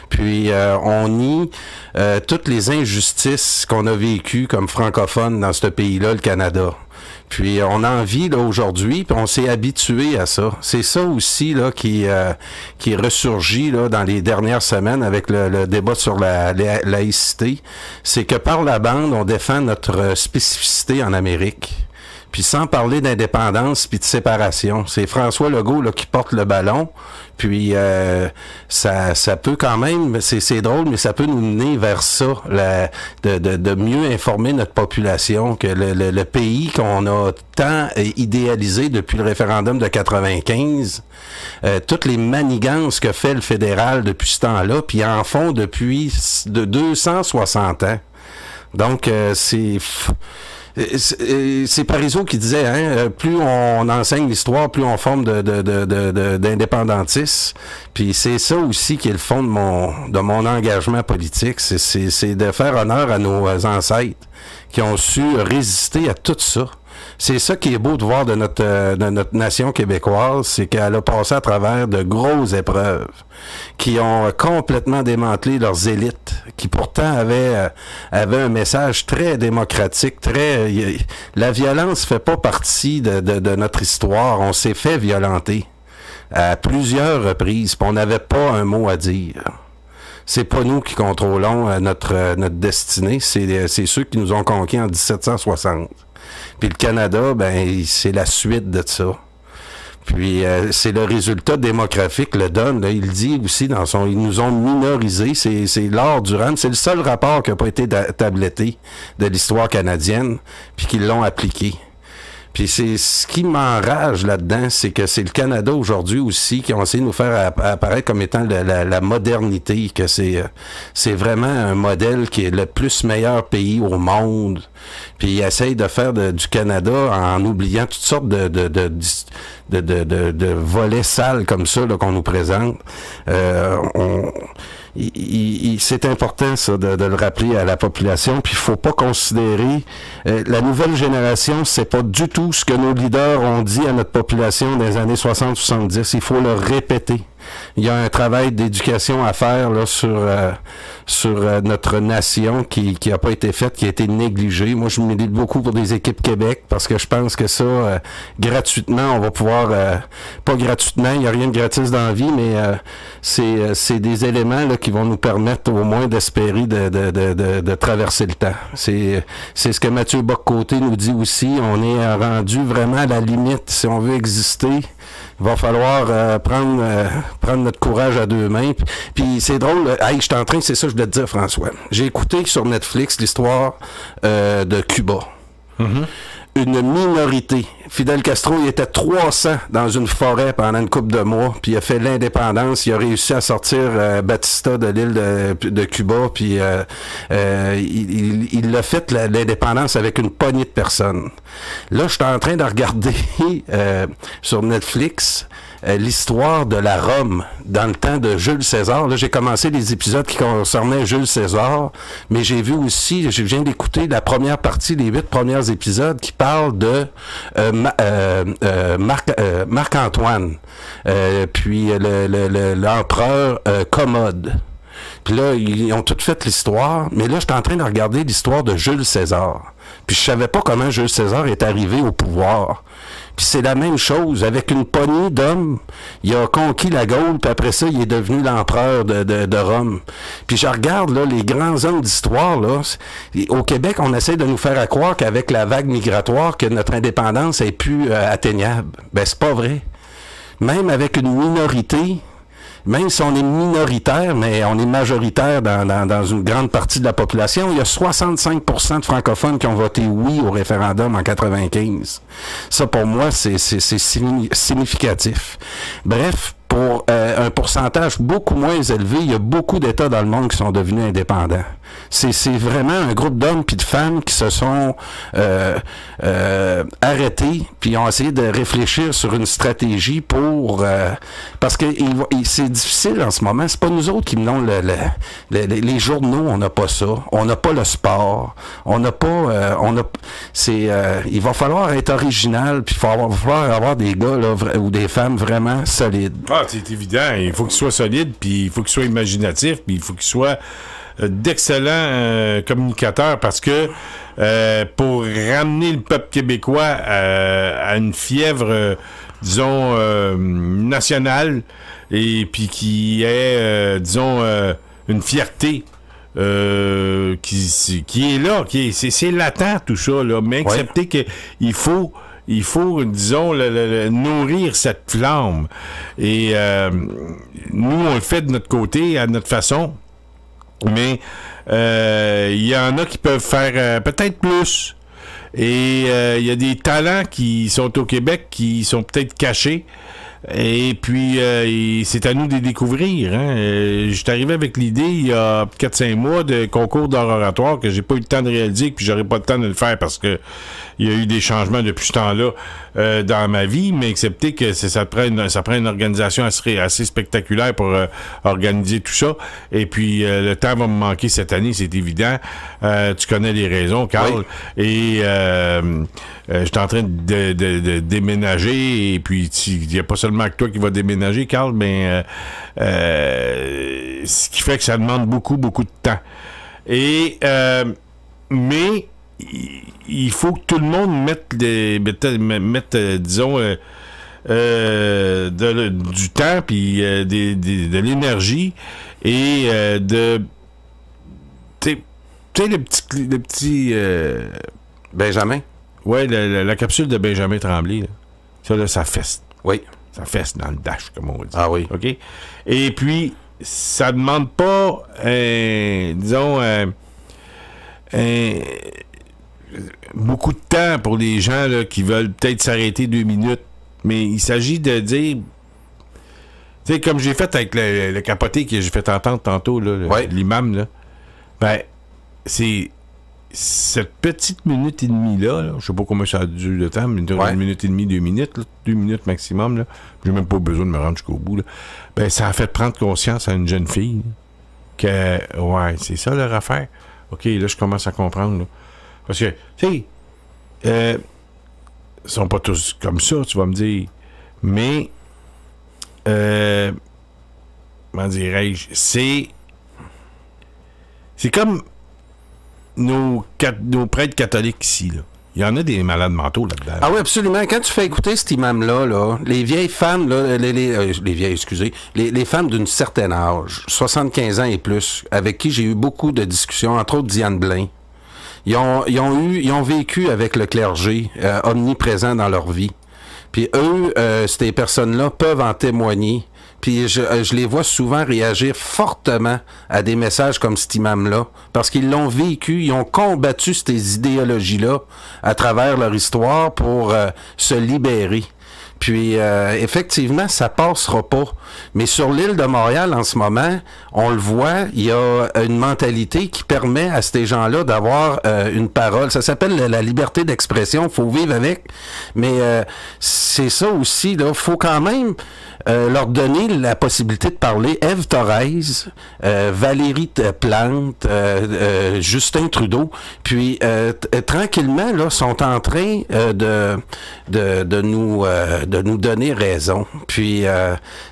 Puis on nie toutes les injustices qu'on a vécues comme francophones dans ce pays-là, le Canada. Puis on en vit là aujourd'hui, puis on s'est habitué à ça. C'est ça aussi là qui ressurgit là dans les dernières semaines avec le débat sur la laïcité. C'est que par la bande, on défend notre spécificité en Amérique. Puis sans parler d'indépendance puis de séparation. C'est François Legault là, qui porte le ballon. Puis ça peut quand même, c'est drôle, mais ça peut nous mener vers ça, de mieux informer notre population que le pays qu'on a tant idéalisé depuis le référendum de 95, toutes les manigances que fait le fédéral depuis ce temps-là, puis en font depuis de 260 ans. Donc c'est Parizeau qui disait, hein, plus on enseigne l'histoire, plus on forme d'indépendantistes. Puis c'est ça aussi qui est le fond de mon engagement politique, c'est de faire honneur à nos ancêtres qui ont su résister à tout ça. C'est ça qui est beau de voir de notre nation québécoise, c'est qu'elle a passé à travers de grosses épreuves qui ont complètement démantelé leurs élites, qui pourtant avaient un message très démocratique, la violence fait pas partie de notre histoire. On s'est fait violenter à plusieurs reprises, puis on n'avait pas un mot à dire. C'est pas nous qui contrôlons notre destinée, c'est ceux qui nous ont conquis en 1760. Puis le Canada, ben c'est la suite de ça. Puis c'est le résultat démographique le donne. Là, il dit aussi dans son, ils nous ont minorisés. C'est Laure Durham. C'est le seul rapport qui n'a pas été tabletté de l'histoire canadienne, puis qu'ils l'ont appliqué. Puis c'est ce qui m'enrage là-dedans, c'est que c'est le Canada aujourd'hui aussi qui ont essayé de nous faire apparaître comme étant la modernité, que c'est vraiment un modèle qui est le plus meilleur pays au monde. Puis ils essayent de faire du Canada en oubliant toutes sortes de volets sales comme ça qu'on nous présente. C'est important ça de le rappeler à la population, puis il faut pas considérer la nouvelle génération, c'est pas du tout ce que nos leaders ont dit à notre population dans les années 60-70, il faut le répéter. Il y a un travail d'éducation à faire là, sur notre nation qui a pas été fait, qui a été négligé. Moi, je milite beaucoup pour des équipes Québec parce que je pense que ça, gratuitement, on va pouvoir... pas gratuitement, il n'y a rien de gratis dans la vie, mais c'est des éléments là, qui vont nous permettre au moins d'espérer de traverser le temps. C'est ce que Mathieu Bock-Côté nous dit aussi. On est rendu vraiment à la limite. Si on veut exister, il va falloir prendre notre courage à deux mains. Puis c'est drôle, hey, je suis en train, c'est ça que je voulais te dire, François. J'ai écouté sur Netflix l'histoire de Cuba. Mm-hmm. Une minorité. Fidel Castro, il était 300 dans une forêt pendant une couple de mois, puis il a fait l'indépendance, il a réussi à sortir Batista de l'île de Cuba, puis il a fait l'indépendance avec une poignée de personnes. Là, je suis en train de regarder sur Netflix l'histoire de la Rome dans le temps de Jules César. Là, j'ai commencé les épisodes qui concernaient Jules César, mais j'ai vu aussi, je viens d'écouter la première partie, les 8 premiers épisodes qui parlent de Marc-Antoine, puis l'empereur Commode. Puis là, ils ont tout fait l'histoire, mais là, j'étais en train de regarder l'histoire de Jules César. Puis je savais pas comment Jules César est arrivé au pouvoir. Puis c'est la même chose. Avec une poignée d'hommes, il a conquis la Gaule, puis après ça, il est devenu l'empereur de Rome. Puis je regarde là, les grands hommes d'histoire, là. Au Québec, on essaie de nous faire croire qu'avec la vague migratoire, que notre indépendance est plus atteignable. Ben, c'est pas vrai. Même avec une minorité, même si on est minoritaire, mais on est majoritaire dans une grande partie de la population, il y a 65% de francophones qui ont voté oui au référendum en 95. Ça, pour moi, c'est significatif. Bref, pour un pourcentage beaucoup moins élevé, il y a beaucoup d'États dans le monde qui sont devenus indépendants. C'est vraiment un groupe d'hommes puis de femmes qui se sont arrêtés puis ont essayé de réfléchir sur une stratégie pour parce que c'est difficile en ce moment. C'est pas nous autres qui menons les journaux, on n'a pas ça, on n'a pas le sport, on n'a pas il va falloir être original puis il va falloir avoir des gars là, ou des femmes vraiment solides. Ah, c'est évident, il faut qu'ils soient solides puis il faut qu'ils soient imaginatifs puis il faut qu'ils soient d'excellents communicateurs parce que pour ramener le peuple québécois à une fièvre, disons, nationale et puis qui est, disons, une fierté qui est là, c'est latent tout ça, là, mais accepter qu'il faut, disons, nourrir cette flamme. Et nous, on le fait de notre côté, à notre façon. Mais il y en a qui peuvent faire peut-être plus. Et il y a des talents qui sont au Québec qui sont peut-être cachés. Et puis, c'est à nous de les découvrir. Hein. Je suis arrivé avec l'idée, il y a 4-5 mois, de concours d'art oratoire que j'ai pas eu le temps de réaliser, puis j'aurais pas le temps de le faire parce que il y a eu des changements depuis ce temps-là dans ma vie, mais excepté que ça prend une organisation assez spectaculaire pour organiser tout ça. Et puis, le temps va me manquer cette année, c'est évident. Tu connais les raisons, Carl. Oui. Et je suis en train de déménager, et puis il n'y a pas seulement que toi qui va déménager, Carl, mais ce qui fait que ça demande beaucoup, beaucoup de temps. Et mais il faut que tout le monde mette disons, du temps puis de l'énergie et tu sais le petit Benjamin. Ouais, la capsule de Benjamin Tremblay, là. Ça là, ça feste. Oui. Ça fesse dans le dash, comme on dit. Ah oui. OK? Et puis, ça demande pas, disons, beaucoup de temps pour les gens là, qui veulent peut-être s'arrêter 2 minutes. Mais il s'agit de dire... Tu sais, comme j'ai fait avec le capoté que j'ai fait entendre tantôt, là, l'imam, là, ben, c'est cette petite minute et demie-là, je sais pas combien ça a duré de temps, mais une minute et demie, 2 minutes, là, 2 minutes maximum, là, j'ai même pas besoin de me rendre jusqu'au bout, là, ben, ça a fait prendre conscience à une jeune fille que, c'est ça leur affaire. OK, là, je commence à comprendre, là. Parce que, tu sais, ils sont pas tous comme ça, tu vas me dire, mais comment dirais-je, c'est comme nos prêtres catholiques ici, là. Il y en a des malades mentaux là-dedans. Ah oui, absolument. Quand tu fais écouter cet imam-là, les vieilles femmes, là, les femmes d'une certaine âge, 75 ans et plus, avec qui j'ai eu beaucoup de discussions, entre autres Diane Blain, ils ont vécu avec le clergé omniprésent dans leur vie. Puis eux, ces personnes-là peuvent en témoigner. Puis je les vois souvent réagir fortement à des messages comme cet imam-là, parce qu'ils l'ont vécu, ils ont combattu ces idéologies-là à travers leur histoire pour se libérer. Puis, effectivement, ça passera pas. Mais sur l'île de Montréal, en ce moment, on le voit, il y a une mentalité qui permet à ces gens-là d'avoir une parole. Ça s'appelle la liberté d'expression. Faut vivre avec. Mais c'est ça aussi, là. Faut quand même leur donner la possibilité de parler. Ève Thorez, Valérie Plante, Justin Trudeau. Puis, tranquillement, là, sont en train de nous donner raison. Puis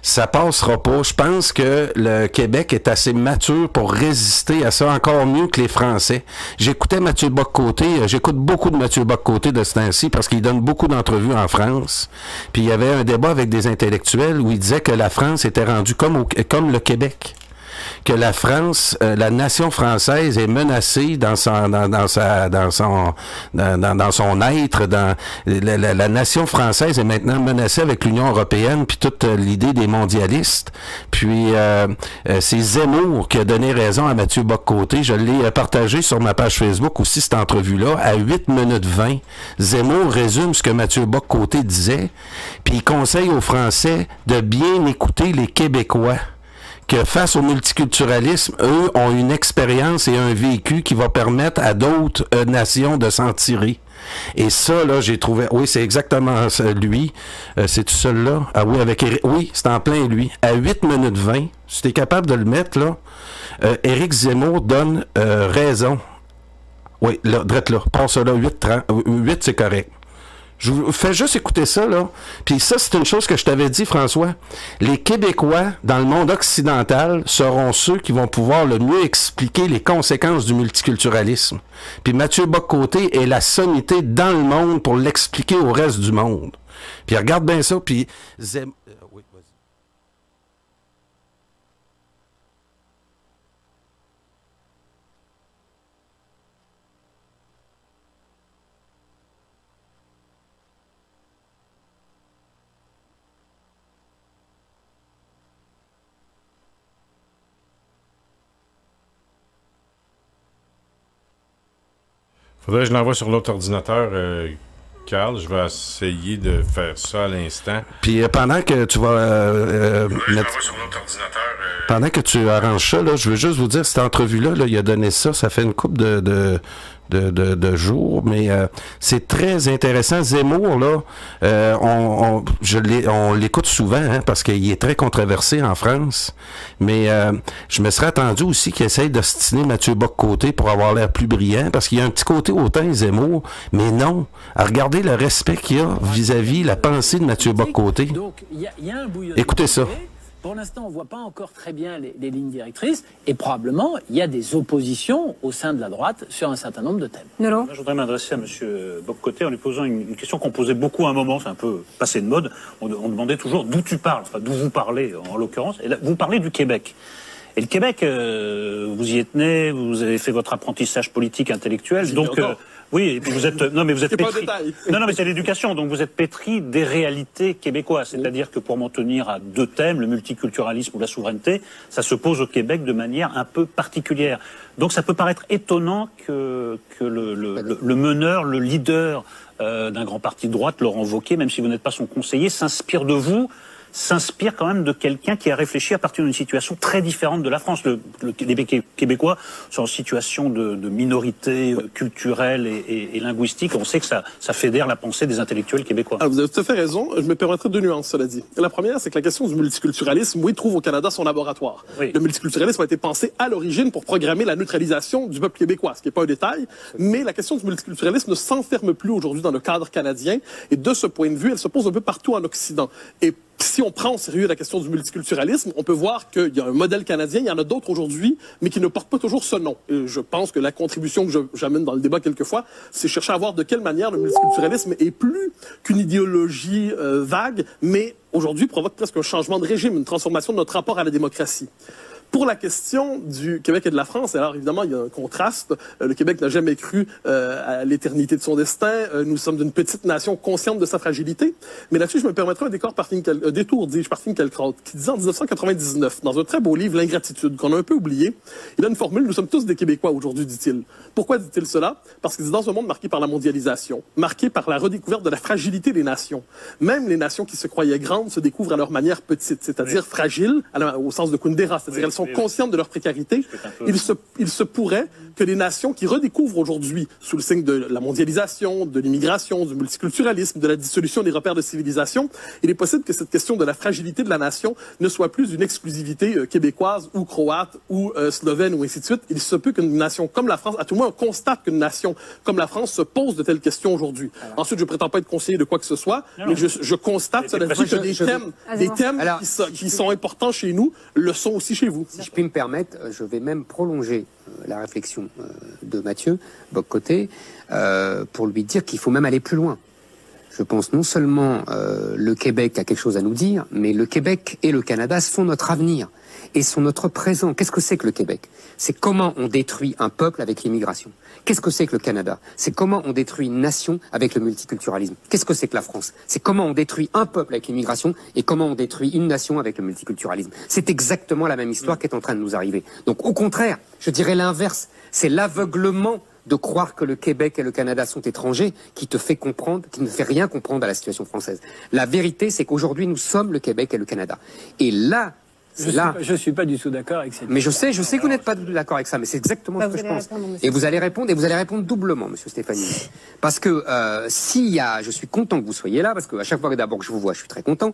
ça passera pas. Je pense que le Québec est assez mature pour résister à ça encore mieux que les Français. J'écoutais Mathieu Bock-Côté. J'écoute beaucoup de Mathieu Bock-Côté de ce temps-ci parce qu'il donne beaucoup d'entrevues en France. Puis il y avait un débat avec des intellectuels où il disait que la France était rendue comme le Québec. Que la France, la nation française est menacée dans son être. La nation française est maintenant menacée avec l'Union européenne puis toute l'idée des mondialistes. Puis c'est Zemmour qui a donné raison à Mathieu Bock-Côté. Je l'ai partagé sur ma page Facebook aussi, cette entrevue-là, à 8 minutes 20. Zemmour résume ce que Mathieu Bock-Côté disait, puis il conseille aux Français de bien écouter les Québécois. Que face au multiculturalisme, eux ont une expérience et un vécu qui va permettre à d'autres nations de s'en tirer. Et ça, là, j'ai trouvé... Oui, c'est exactement lui. C'est tout seul là. Ah oui, avec Éric... Oui, c'est en plein lui. À 8 minutes 20, si t'es capable de le mettre, là, Éric Zemmour donne raison. Oui, là, drette là. Passe là, 8, c'est correct. Je vous fais juste écouter ça, là. Puis ça, c'est une chose que je t'avais dit, François. Les Québécois, dans le monde occidental, seront ceux qui vont pouvoir le mieux expliquer les conséquences du multiculturalisme. Puis Mathieu Bock-Côté est la sommité dans le monde pour l'expliquer au reste du monde. Puis regarde bien ça, puis... oui, vas-y. Faudrait que je l'envoie sur l'autre ordinateur, Carl. Je vais essayer de faire ça à l'instant. Puis pendant que tu vas pendant que tu arranges ça, là, je veux juste vous dire, cette entrevue-là, là, il a donné ça fait une couple de jours, mais c'est très intéressant. Zemmour, là, on l'écoute souvent, hein, parce qu'il est très controversé en France, mais je me serais attendu aussi qu'il essaye d'ostiner Mathieu Bock-Côté pour avoir l'air plus brillant, parce qu'il y a un petit côté hautain, Zemmour, mais non. Regardez le respect qu'il y a vis-à-vis la pensée de Mathieu Bock-Côté. Écoutez ça. Pour l'instant, on ne voit pas encore très bien les lignes directrices et probablement, il y a des oppositions au sein de la droite sur un certain nombre de thèmes. Moi, je voudrais m'adresser à M. Bock-Côté en lui posant une question qu'on posait beaucoup à un moment, c'est un peu passé de mode. On demandait toujours d'où tu parles, enfin d'où vous parlez en l'occurrence. Et là, vous parlez du Québec. Et le Québec, vous y êtes né, vous avez fait votre apprentissage politique, intellectuel, donc Oui, et puis vous êtes pétri. Non, mais c'est l'éducation. Donc vous êtes pétri des réalités québécoises. C'est-à-dire que pour m'en tenir à deux thèmes, le multiculturalisme ou la souveraineté, ça se pose au Québec de manière un peu particulière. Donc ça peut paraître étonnant que le meneur, le leader d'un grand parti de droite, Laurent Wauquiez, même si vous n'êtes pas son conseiller, s'inspire de vous, s'inspire quand même de quelqu'un qui a réfléchi à partir d'une situation très différente de la France. Les Québécois sont en situation de minorité culturelle et linguistique. On sait que ça fédère la pensée des intellectuels québécois. Alors, vous avez tout à fait raison. Je me permettrai deux nuances, cela dit. La première, c'est que la question du multiculturalisme, oui, trouve au Canada son laboratoire. Oui. Le multiculturalisme a été pensé à l'origine pour programmer la neutralisation du peuple québécois, ce qui n'est pas un détail. Mais la question du multiculturalisme ne s'enferme plus aujourd'hui dans le cadre canadien. Et de ce point de vue, elle se pose un peu partout en Occident. Et si on prend au sérieux la question du multiculturalisme, on peut voir qu'il y a un modèle canadien, il y en a d'autres aujourd'hui, mais qui ne portent pas toujours ce nom. Et je pense que la contribution que j'amène dans le débat quelquefois, c'est chercher à voir de quelle manière le multiculturalisme est plus qu'une idéologie vague, mais aujourd'hui provoque presque un changement de régime, une transformation de notre rapport à la démocratie. Pour la question du Québec et de la France, alors évidemment, il y a un contraste. Le Québec n'a jamais cru à l'éternité de son destin. Nous sommes d'une petite nation consciente de sa fragilité. Mais là-dessus, je me permettrai un détour par Finkielkraut, qui disait en 1999, dans un très beau livre, L'ingratitude, qu'on a un peu oublié, il a une formule, nous sommes tous des Québécois aujourd'hui, dit-il. Pourquoi dit-il cela? Parce qu'il dit, dans un monde marqué par la mondialisation, marqué par la redécouverte de la fragilité des nations, même les nations qui se croyaient grandes se découvrent à leur manière petite, c'est-à-dire fragiles, au sens de Kundera, c'est-à-dire elles sont conscientes de leur précarité. Il se pourrait que les nations qui redécouvrent aujourd'hui, sous le signe de la mondialisation, de l'immigration, du multiculturalisme, de la dissolution des repères de civilisation, il est possible que cette question de la fragilité de la nation ne soit plus une exclusivité québécoise ou croate ou slovène ou ainsi de suite. Il se peut qu'une nation comme la France, à tout le moins on constate qu'une nation comme la France se pose de telles questions aujourd'hui. Ensuite, je ne prétends pas être conseiller de quoi que ce soit, mais je constate que des thèmes qui sont importants chez nous le sont aussi chez vous. Si je puis me permettre, je vais même prolonger la réflexion de Mathieu Bock-Côté pour lui dire qu'il faut même aller plus loin. Je pense non seulement le Québec a quelque chose à nous dire, mais le Québec et le Canada font notre avenir et sont notre présent. Qu'est-ce que c'est que le Québec? C'est comment on détruit un peuple avec l'immigration. Qu'est-ce que c'est que le Canada? C'est comment on détruit une nation avec le multiculturalisme. Qu'est-ce que c'est que la France? C'est comment on détruit un peuple avec l'immigration et comment on détruit une nation avec le multiculturalisme. C'est exactement la même histoire qui est en train de nous arriver. Donc au contraire, je dirais l'inverse. C'est l'aveuglement de croire que le Québec et le Canada sont étrangers qui te fait comprendre, qui ne fait rien comprendre à la situation française. La vérité, c'est qu'aujourd'hui, nous sommes le Québec et le Canada. Et là, je suis pas du tout d'accord avec cette... Mais je sais que vous n'êtes pas du tout d'accord avec ça, mais c'est exactement ce que je pense. Et vous allez répondre doublement, monsieur Stéphanie. Parce que je suis content que vous soyez là, parce qu'à chaque fois d'abord que je vous vois, je suis très content.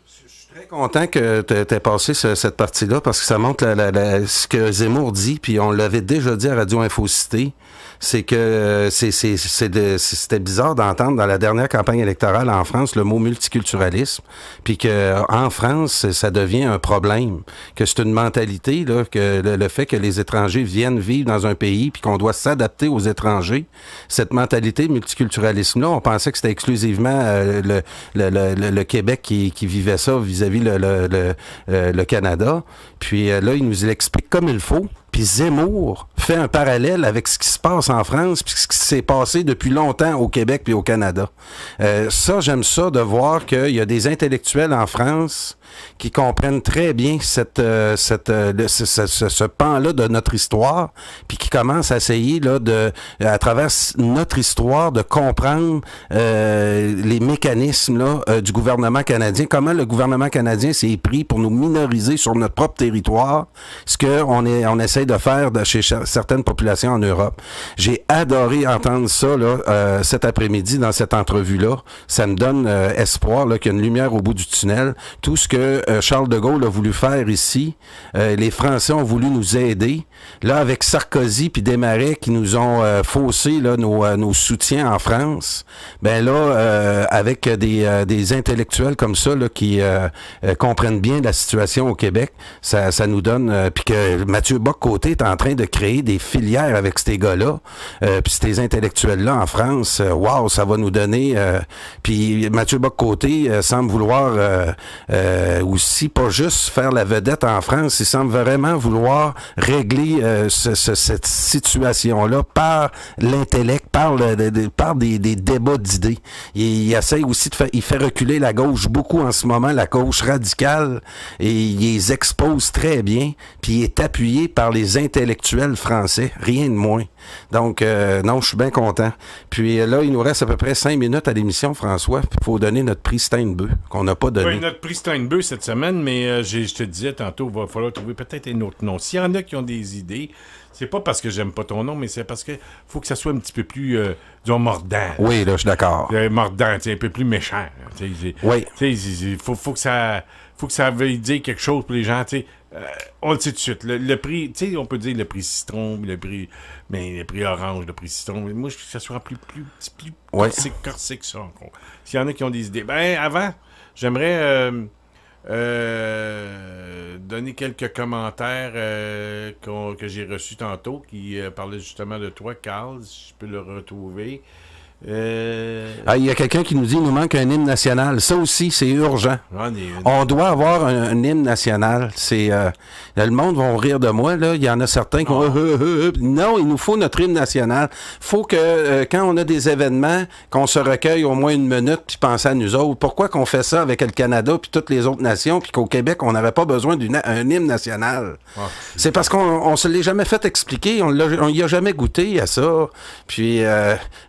Je suis très content que tu aies passé cette partie-là, parce que ça montre ce que Zemmour dit, puis on l'avait déjà dit à Radio Infocité, c'est que c'était bizarre d'entendre dans la dernière campagne électorale en France le mot multiculturalisme, puis que en France ça devient un problème, que c'est une mentalité là, que le fait que les étrangers viennent vivre dans un pays puis qu'on doit s'adapter aux étrangers, cette mentalité multiculturalisme là, on pensait que c'était exclusivement le Québec qui vivait ça vis-à-vis le Canada, puis là il nous l'explique comme il faut. Puis Zemmour fait un parallèle avec ce qui se passe en France puis ce qui s'est passé depuis longtemps au Québec puis au Canada. Ça, j'aime ça de voir qu'il y a des intellectuels en France qui comprennent très bien ce pan-là de notre histoire, puis qui commencent à essayer là à travers notre histoire de comprendre les mécanismes là du gouvernement canadien, comment le gouvernement canadien s'est pris pour nous minoriser sur notre propre territoire, ce que on essaie de faire chez certaines populations en Europe. J'ai adoré entendre ça là cet après-midi dans cette entrevue-là. Ça me donne espoir là qu'il y a une lumière au bout du tunnel. Tout ce que Charles de Gaulle a voulu faire ici, les Français ont voulu nous aider. Là, avec Sarkozy puis Desmarais qui nous ont faussé là, nos soutiens en France, ben là, avec des intellectuels comme ça là, qui comprennent bien la situation au Québec, ça nous donne... puis que Mathieu Bock-Côté est en train de créer des filières avec ces gars-là, puis ces intellectuels-là en France, wow, ça va nous donner... puis Mathieu Bock-Côté semble vouloir aussi pas juste faire la vedette en France, il semble vraiment vouloir régler cette situation-là par l'intellect, par des débats d'idées. Il essaie aussi il fait reculer la gauche beaucoup en ce moment, la gauche radicale, et il les expose très bien, puis il est appuyé par les intellectuels français, rien de moins. Donc, non, je suis bien content. Puis là, il nous reste à peu près 5 minutes à l'émission, François. Il faut donner notre prix Steinbeu, qu'on n'a pas donné. Oui, notre prix Steinbeu cette semaine, mais je te disais tantôt, il va falloir trouver peut-être un autre nom. S'il y en a qui ont des idées, c'est pas parce que j'aime pas ton nom, mais c'est parce que faut que ça soit un petit peu plus, disons, mordant. Oui, là, je suis d'accord. Mordant, un peu plus méchant. Oui. Il faut que ça veuille dire quelque chose pour les gens, on le sait tout de suite. Le prix, on peut dire le prix citron, le prix orange, le prix citron. Mais moi, je veux que ça soit plus corsé que ça encore. S'il y en a qui ont des idées. Ben, avant, j'aimerais donner quelques commentaires que j'ai reçus tantôt qui parlaient justement de toi, Carl, si je peux le retrouver. Il y a quelqu'un qui nous dit qu'il nous manque un hymne national. Ça aussi, c'est urgent. On doit avoir un hymne national. Le monde va rire de moi. Là. Il y en a certains qui vont... Non, il nous faut notre hymne national. Il faut que, quand on a des événements, qu'on se recueille au moins une minute puis penser à nous autres. Pourquoi qu'on fait ça avec le Canada puis toutes les autres nations puis qu'au Québec, on n'avait pas besoin d'un hymne national? C'est parce qu'on se l'est jamais fait expliquer. On y a jamais goûté à ça. Puis,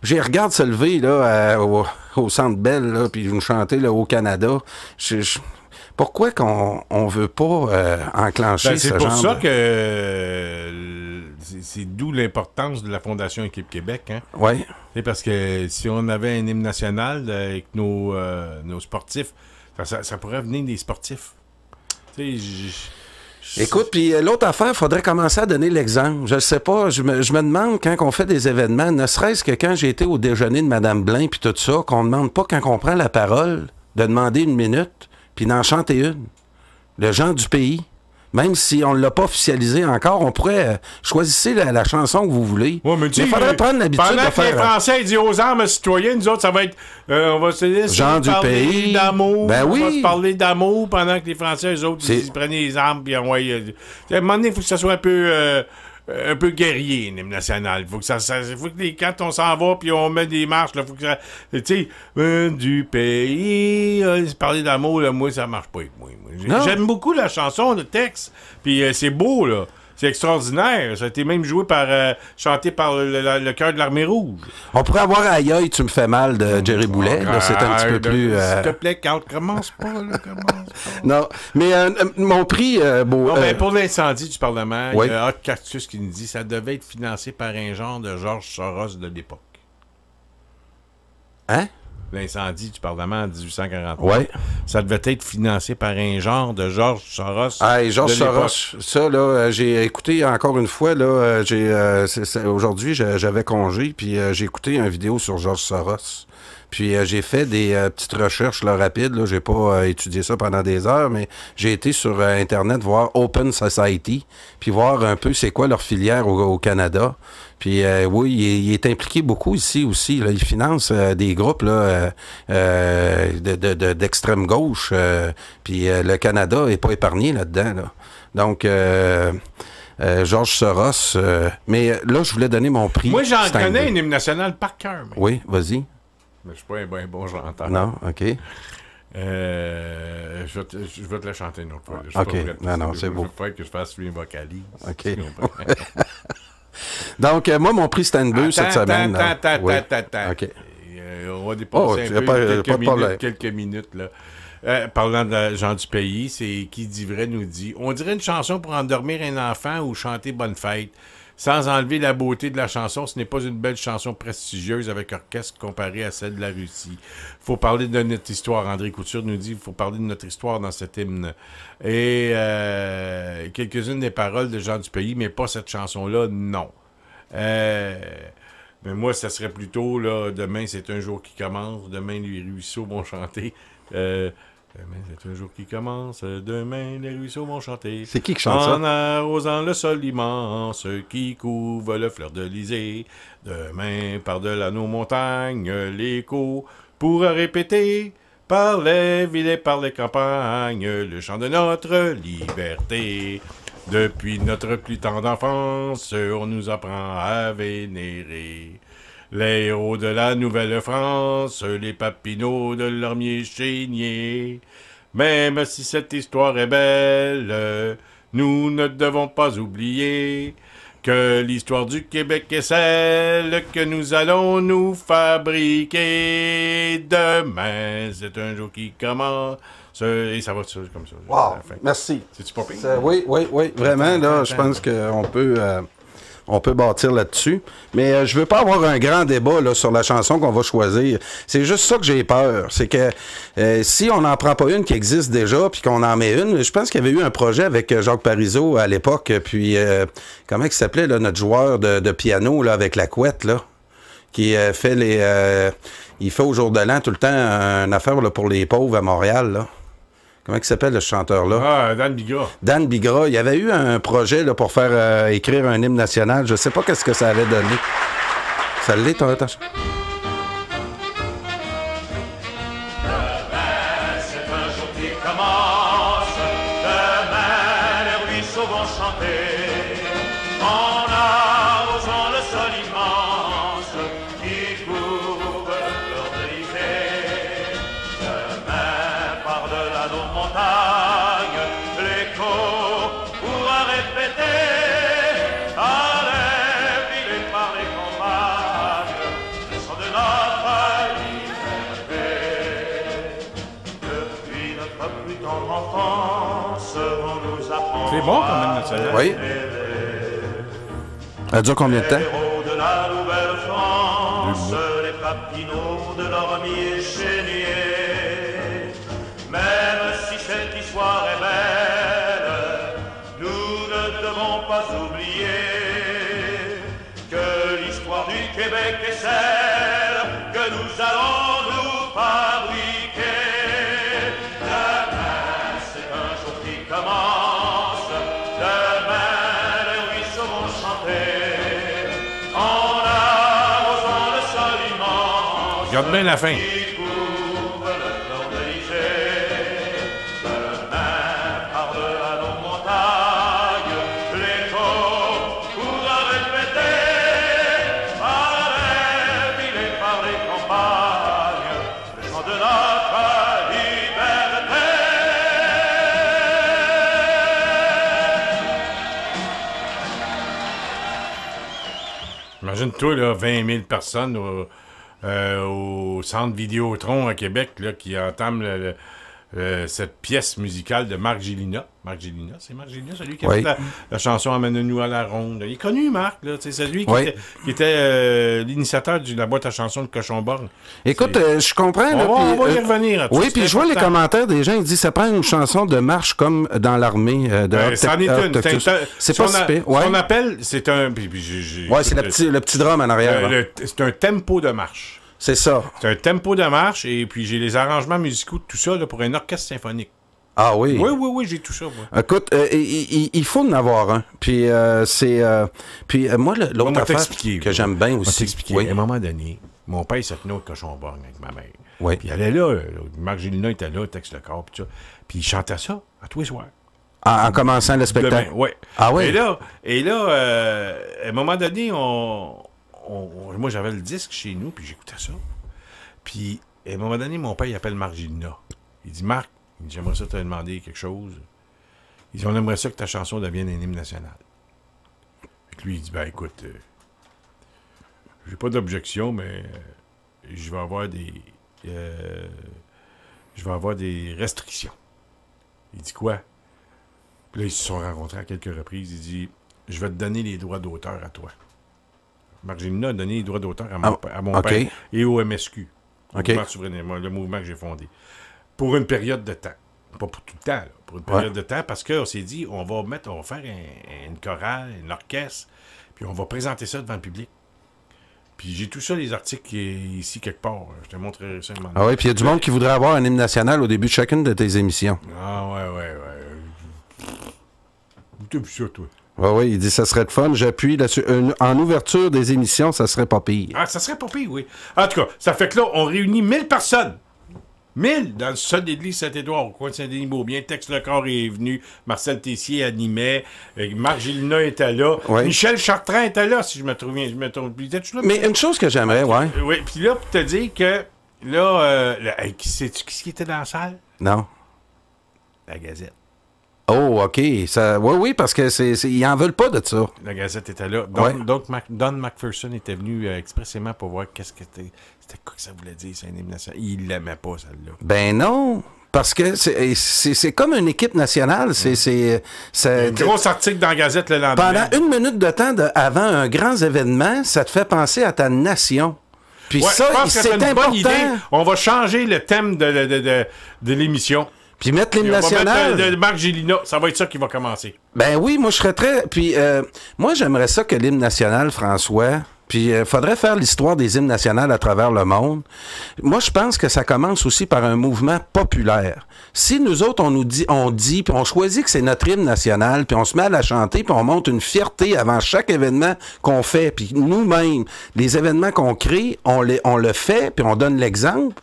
j'ai regardé se lever là, au Centre Bell, là, puis nous chanter là, au Canada. Pourquoi qu'on veut pas enclencher ce genre? C'est pour ça que c'est d'où l'importance de la Fondation Équipe Québec. Hein? Oui. C'est parce que si on avait un hymne national avec nos sportifs, ça pourrait venir des sportifs. Écoute, puis l'autre affaire, il faudrait commencer à donner l'exemple. Je ne sais pas, je me demande quand on fait des événements, ne serait-ce que quand j'ai été au déjeuner de Mme Blain puis tout ça, qu'on ne demande pas quand on prend la parole de demander une minute puis d'en chanter une. Le genre du pays. Même si on ne l'a pas officialisé encore, on pourrait choisir la chanson que vous voulez. Ouais, mais il faudrait prendre l'habitude de faire... Pendant que les Français disent aux armes citoyens, nous autres, ça va être... on va se laisser genre du pays. D'amour. Ben oui. On va se parler d'amour pendant que les Français, eux autres, ils prennent les armes. Puis, à un moment donné, il faut que ça soit un peu guerrier, l'hymne national. Il faut que quand on s'en va puis on met des marches, il faut que ça... Tu sais, du pays... parler d'amour, là, moi, ça marche pas avec moi. J'aime beaucoup la chanson, le texte. Puis c'est beau, là. C'est extraordinaire. Ça a été même chanté par le chœur de l'Armée rouge. On pourrait avoir Aïe aïe, tu me fais mal de Jerry Boulet. Là, c'est un petit peu plus... S'il te plaît, Carl, commence pas, là, commence pas. Non, mais mon prix... pour l'incendie du Parlement, il y a Hot Cactus qui nous dit que ça devait être financé par un genre de Georges Soros de l'époque. Hein? L'incendie du Parlement en 1849. Oui. Ça devait être financé par un genre de Georges Soros. Georges Soros, ça, là, j'ai écouté encore une fois, là, aujourd'hui, j'avais congé, puis j'ai écouté une vidéo sur Georges Soros. Puis j'ai fait des petites recherches là, rapides. Là. J'ai pas étudié ça pendant des heures, mais j'ai été sur Internet voir Open Society, puis voir un peu c'est quoi leur filière au Canada. Puis oui, il est impliqué beaucoup ici aussi. Là. Il finance des groupes là, d'extrême gauche. Puis le Canada est pas épargné là-dedans. Là. Donc... Georges Soros. Mais là, je voulais donner mon prix. Moi, j'en connais un hymne national par cœur. Mais... Oui, vas-y. Mais je suis pas un bon chanteur. Non, OK. Je vais te la chanter une autre fois. OK. Non, c'est beau. Il faut que je fasse une vocalise. OK. Donc, moi, mon prix Steinbeu cette semaine. OK. On va dépasser quelques minutes, là. Parlant de gens du pays, c'est qui dit vrai nous dit. On dirait une chanson pour endormir un enfant ou chanter Bonne fête. Sans enlever la beauté de la chanson, ce n'est pas une belle chanson prestigieuse avec orchestre comparée à celle de la Russie. Il faut parler de notre histoire. André Couture nous dit qu'il faut parler de notre histoire dans cet hymne. Et quelques-unes des paroles de gens du pays, mais pas cette chanson-là, non. Mais moi, ça serait plutôt, là, demain, c'est un jour qui commence. Demain, les ruisseaux vont chanter. Demain, c'est un jour qui commence. Demain, les ruisseaux vont chanter. C'est qui chante ça? En arrosant le sol immense qui couvre le fleur de l'Elysée. Demain, par-delà nos montagnes, l'écho pourra répéter. par les villes et par les campagnes, le chant de notre liberté. Depuis notre plus tendre enfance, on nous apprend à vénérer les héros de la Nouvelle-France, les Papineaux de Lormier-Chénier. Même si cette histoire est belle, nous ne devons pas oublier que l'histoire du Québec est celle que nous allons nous fabriquer. Demain, c'est un jour qui commence. Et ça va comme ça. Wow, merci. C'est-tu pas pire? Oui, vraiment, là, je pense qu'on peut... on peut bâtir là-dessus. Mais je veux pas avoir un grand débat là, sur la chanson qu'on va choisir. C'est juste ça que j'ai peur. C'est que si on n'en prend pas une qui existe déjà, puis qu'on en met une, je pense qu'il y avait eu un projet avec Jacques Parizeau à l'époque, puis comment il s'appelait, là, notre joueur de piano là, avec la couette, là, qui fait les... il fait au jour de l'an tout le temps une affaire là, pour les pauvres à Montréal, là. Comment il s'appelle, ce chanteur-là? Ah, Dan Bigra. Dan Bigra. Il y avait eu un projet là, pour faire écrire un hymne national. Je sais pas qu'est-ce que ça allait donner. Ça l'est, ton attention? Demain, c'est un jour qui commence. Demain, les ruisseaux vont chanter. En arrosant le sol immense qui couvre leur brisée. Demain, par-delà nos montagnes, l'écho pourra répéter par les villes et par les campagnes le son de notre liberté. Depuis notre plus tendre enfance, on nous apprend. C'est bon quand même, ça. Oui. Ça dure combien de temps? Les héros de la Nouvelle-France, les Papineaux de Lormier-Chénier. Même si cette histoire est belle, nous ne devons pas oublier que l'histoire du Québec est celle que nous allons nous fabriquer. Demain, c'est un jour qui commence. Demain, les ruisseaux vont chanter. En arrosant le sol immense. Regarde bien la fin. Qui couvre le fleur de l'Isée. Demain, par-delà nos montagnes, l'écho pourra répéter par les villes et par les campagnes le chant de notre liberté. Imagine-toi, là, 20 000 personnes au centre Vidéotron à Québec là, qui entament cette pièce musicale de Marc Gélina. Marc Gélina, c'est Marc Gélina, celui qui a fait la chanson Amène-nous à la ronde. Il est connu, Marc, là, c'est lui qui était l'initiateur de la boîte à chansons de Cochon-Borgne. Écoute, je comprends. Là, on va y revenir. Oui, puis je vois les commentaires des gens, ils disent ça prend une chanson de marche comme dans l'armée. C'en est une. C'est pas si pire. Ce qu'on appelle, c'est un... Oui, c'est le petit drum en arrière. C'est un tempo de marche. C'est ça. C'est un tempo de marche, et puis j'ai les arrangements musicaux de tout ça là, pour un orchestre symphonique. Ah oui? Oui, j'ai tout ça, moi. Écoute, il faut en avoir un. Puis moi, l'autre affaire que j'aime bien aussi... À un moment donné, mon père s'est tenu au Cochon-Borgne avec ma mère. Oui. Puis il allait là, Marc Gélina était là, texte le corps, puis ça. Puis il chantait ça à tous les soirs. En commençant le spectacle? Oui. Ah oui? Et là, à un moment donné, moi, j'avais le disque chez nous, puis j'écoutais ça. Puis, à un moment donné, mon père, il appelle Marc Gélina. Il dit, Marc, j'aimerais ça te demander quelque chose. Il dit, on aimerait ça que ta chanson devienne un hymne national. Puis lui, il dit, ben écoute, j'ai pas d'objection, mais je vais avoir des restrictions. Il dit, quoi? Puis là, ils se sont rencontrés à quelques reprises. Il dit, je vais te donner les droits d'auteur à toi. Marc Gélina a donné les droits d'auteur à mon père et au MSQ, le mouvement que j'ai fondé, pour une période de temps. Pas pour tout le temps, là, pour une période de temps, parce qu'on s'est dit, on va faire une chorale, une orchestre, puis on va présenter ça devant le public. Puis j'ai tout ça, les articles ici quelque part. Je te montrerai ça un moment. Ah oui, puis il y a du monde qui voudrait avoir un hymne national au début de chacune de tes émissions. Ah ouais. Où t'as vu ça, toi? Oui, il dit ça serait de fun. J'appuie là-dessus. En ouverture des émissions, ça serait pas pire. Ah, ça serait pas pire, oui. En tout cas, ça fait que là, on réunit 1000 personnes. 1000 dans le sol de l'église Saint-Édouard, au coin de Saint-Denis-Beaubien. Tex Lecor est venu, Marcel Tessier animait, Marc Gélina était là, Michel Chartrand était là, si je me trompe bien. Mais une chose que j'aimerais, Oui, puis là, pour te dire que, là, qui était dans la salle? Non. La Gazette. Oh, OK. Oui, parce que ils n'en veulent pas de ça. La Gazette était là. Donc Don McPherson était venu expressément pour voir qu'est-ce que c'était quoi que ça voulait dire, c'est un hymne national. Il l'aimait pas, celle-là. Ben non. Parce que c'est comme une équipe nationale. C'est un gros article dans la Gazette le lendemain. Pendant 1 minute de temps avant un grand événement, ça te fait penser à ta nation. Puis ça, c'est important. Bonne idée. On va changer le thème de l'émission. Puis mettre l'hymne national. De Marc Gélina, ça va être ça qui va commencer. Ben oui, moi je serais très... Puis moi j'aimerais ça que l'hymne national, François... Puis il faudrait faire l'histoire des hymnes nationales à travers le monde. Moi, je pense que ça commence aussi par un mouvement populaire. Si nous autres, on dit, puis on choisit que c'est notre hymne national, puis on se met à la chanter, puis on monte une fierté avant chaque événement qu'on fait, puis nous-mêmes, les événements qu'on crée, on le fait, puis on donne l'exemple.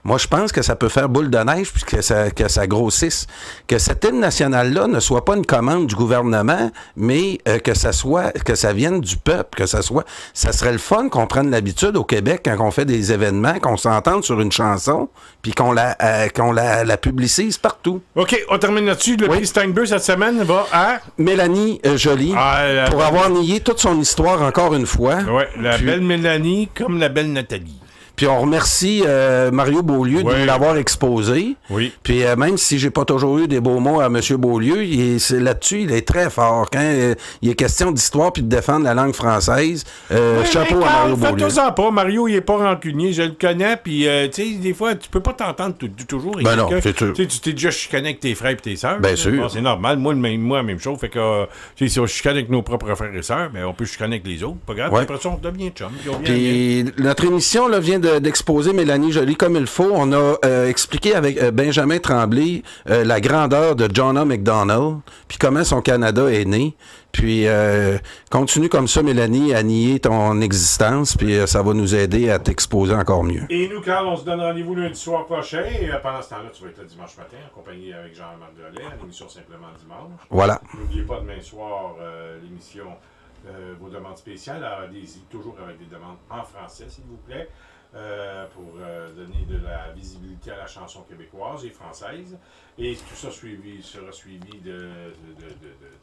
Moi, je pense que ça peut faire boule de neige puis que ça grossisse. Que cet hymne national-là ne soit pas une commande du gouvernement, mais que ça vienne du peuple, ça serait le fun qu'on prenne l'habitude au Québec, quand on fait des événements, qu'on s'entende sur une chanson, puis qu'on la publicise partout. OK, on termine là-dessus. Le prix Steinberg cette semaine va à... Mélanie Joly, pour avoir nié toute son histoire encore une fois. Oui, belle Mélanie comme la belle Nathalie. Puis on remercie Mario Beaulieu de l'avoir exposé. Oui. Puis même si j'ai pas toujours eu des beaux mots à M. Beaulieu, là-dessus, il est très fort. Quand il est question d'histoire puis de défendre la langue française, chapeau à Mario Beaulieu. Fais-toi-en pas. Mario, il est pas rancunier. Je le connais. Puis, tu sais, des fois, tu peux pas t'entendre toujours. Ben non, c'est sûr. Tu t'es déjà chicané avec tes frères et tes sœurs. Bien sûr. Bon, c'est normal. Moi, la même chose. Fait que si on chicane avec nos propres frères et sœurs, ben, on peut chicaner avec les autres. Pas grave. Après ça, on devient chum. Puis notre émission là, vient d'exposer Mélanie Joly comme il faut. On a expliqué avec Benjamin Tremblay la grandeur de John A. Macdonald, puis comment son Canada est né. Puis continue comme ça, Mélanie, à nier ton existence, puis ça va nous aider à t'exposer encore mieux. Et nous, Carl, on se donne rendez-vous lundi soir prochain. Et pendant ce temps-là, tu vas être là dimanche matin, en compagnie avec Jean-Marc Drolet, à l'émission Simplement Dimanche. Voilà. N'oubliez pas demain soir l'émission vos demandes spéciales. Allez-y toujours avec des demandes en français, s'il vous plaît. Pour donner de la visibilité à la chanson québécoise et française. Et tout ça sera suivi de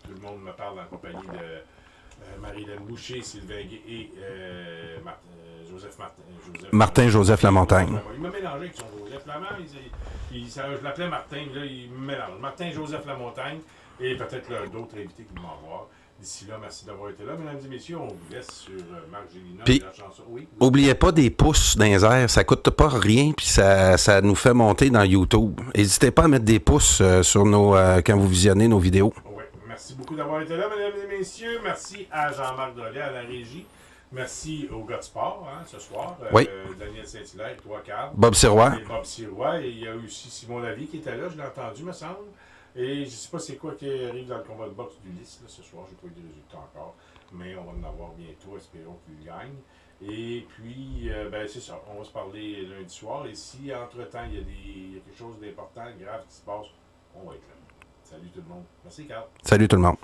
tout le monde me parle en compagnie de Marie-Hélène Boucher, Sylvain Gué et Martin-Joseph Lamontagne. Il m'a mélangé avec son Joseph Lamont. Je l'appelais Martin, là, il me mélange. Martin-Joseph Lamontagne et peut-être d'autres invités qui vont voir. D'ici là, merci d'avoir été là. Mesdames et messieurs, on vous laisse sur Marc Gélina et la chanson. Oui. Oubliez pas des pouces dans les airs, ça coûte pas rien, puis ça nous fait monter dans YouTube. N'hésitez pas à mettre des pouces sur quand vous visionnez nos vidéos. Oui, merci beaucoup d'avoir été là, mesdames et messieurs. Merci à Jean-Marc Drolet, à la régie. Merci au gars de sport, ce soir. Oui. Daniel Saint-Hilaire, toi, Carl. Bob Sirois. Et Bob Sirois. Et il y a aussi Simon Lavie qui était là, je l'ai entendu, me semble. Et je ne sais pas c'est quoi qui arrive dans le combat de boxe d'Ulysse ce soir, je n'ai pas eu de résultats encore, mais on va en avoir bientôt, espérons qu'il gagne. Et puis, c'est ça, on va se parler lundi soir, et si entre-temps il y a quelque chose d'important, grave qui se passe, on va être là. Salut tout le monde. Merci, Carl. Salut tout le monde.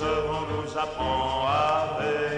On nous apprend à rêver.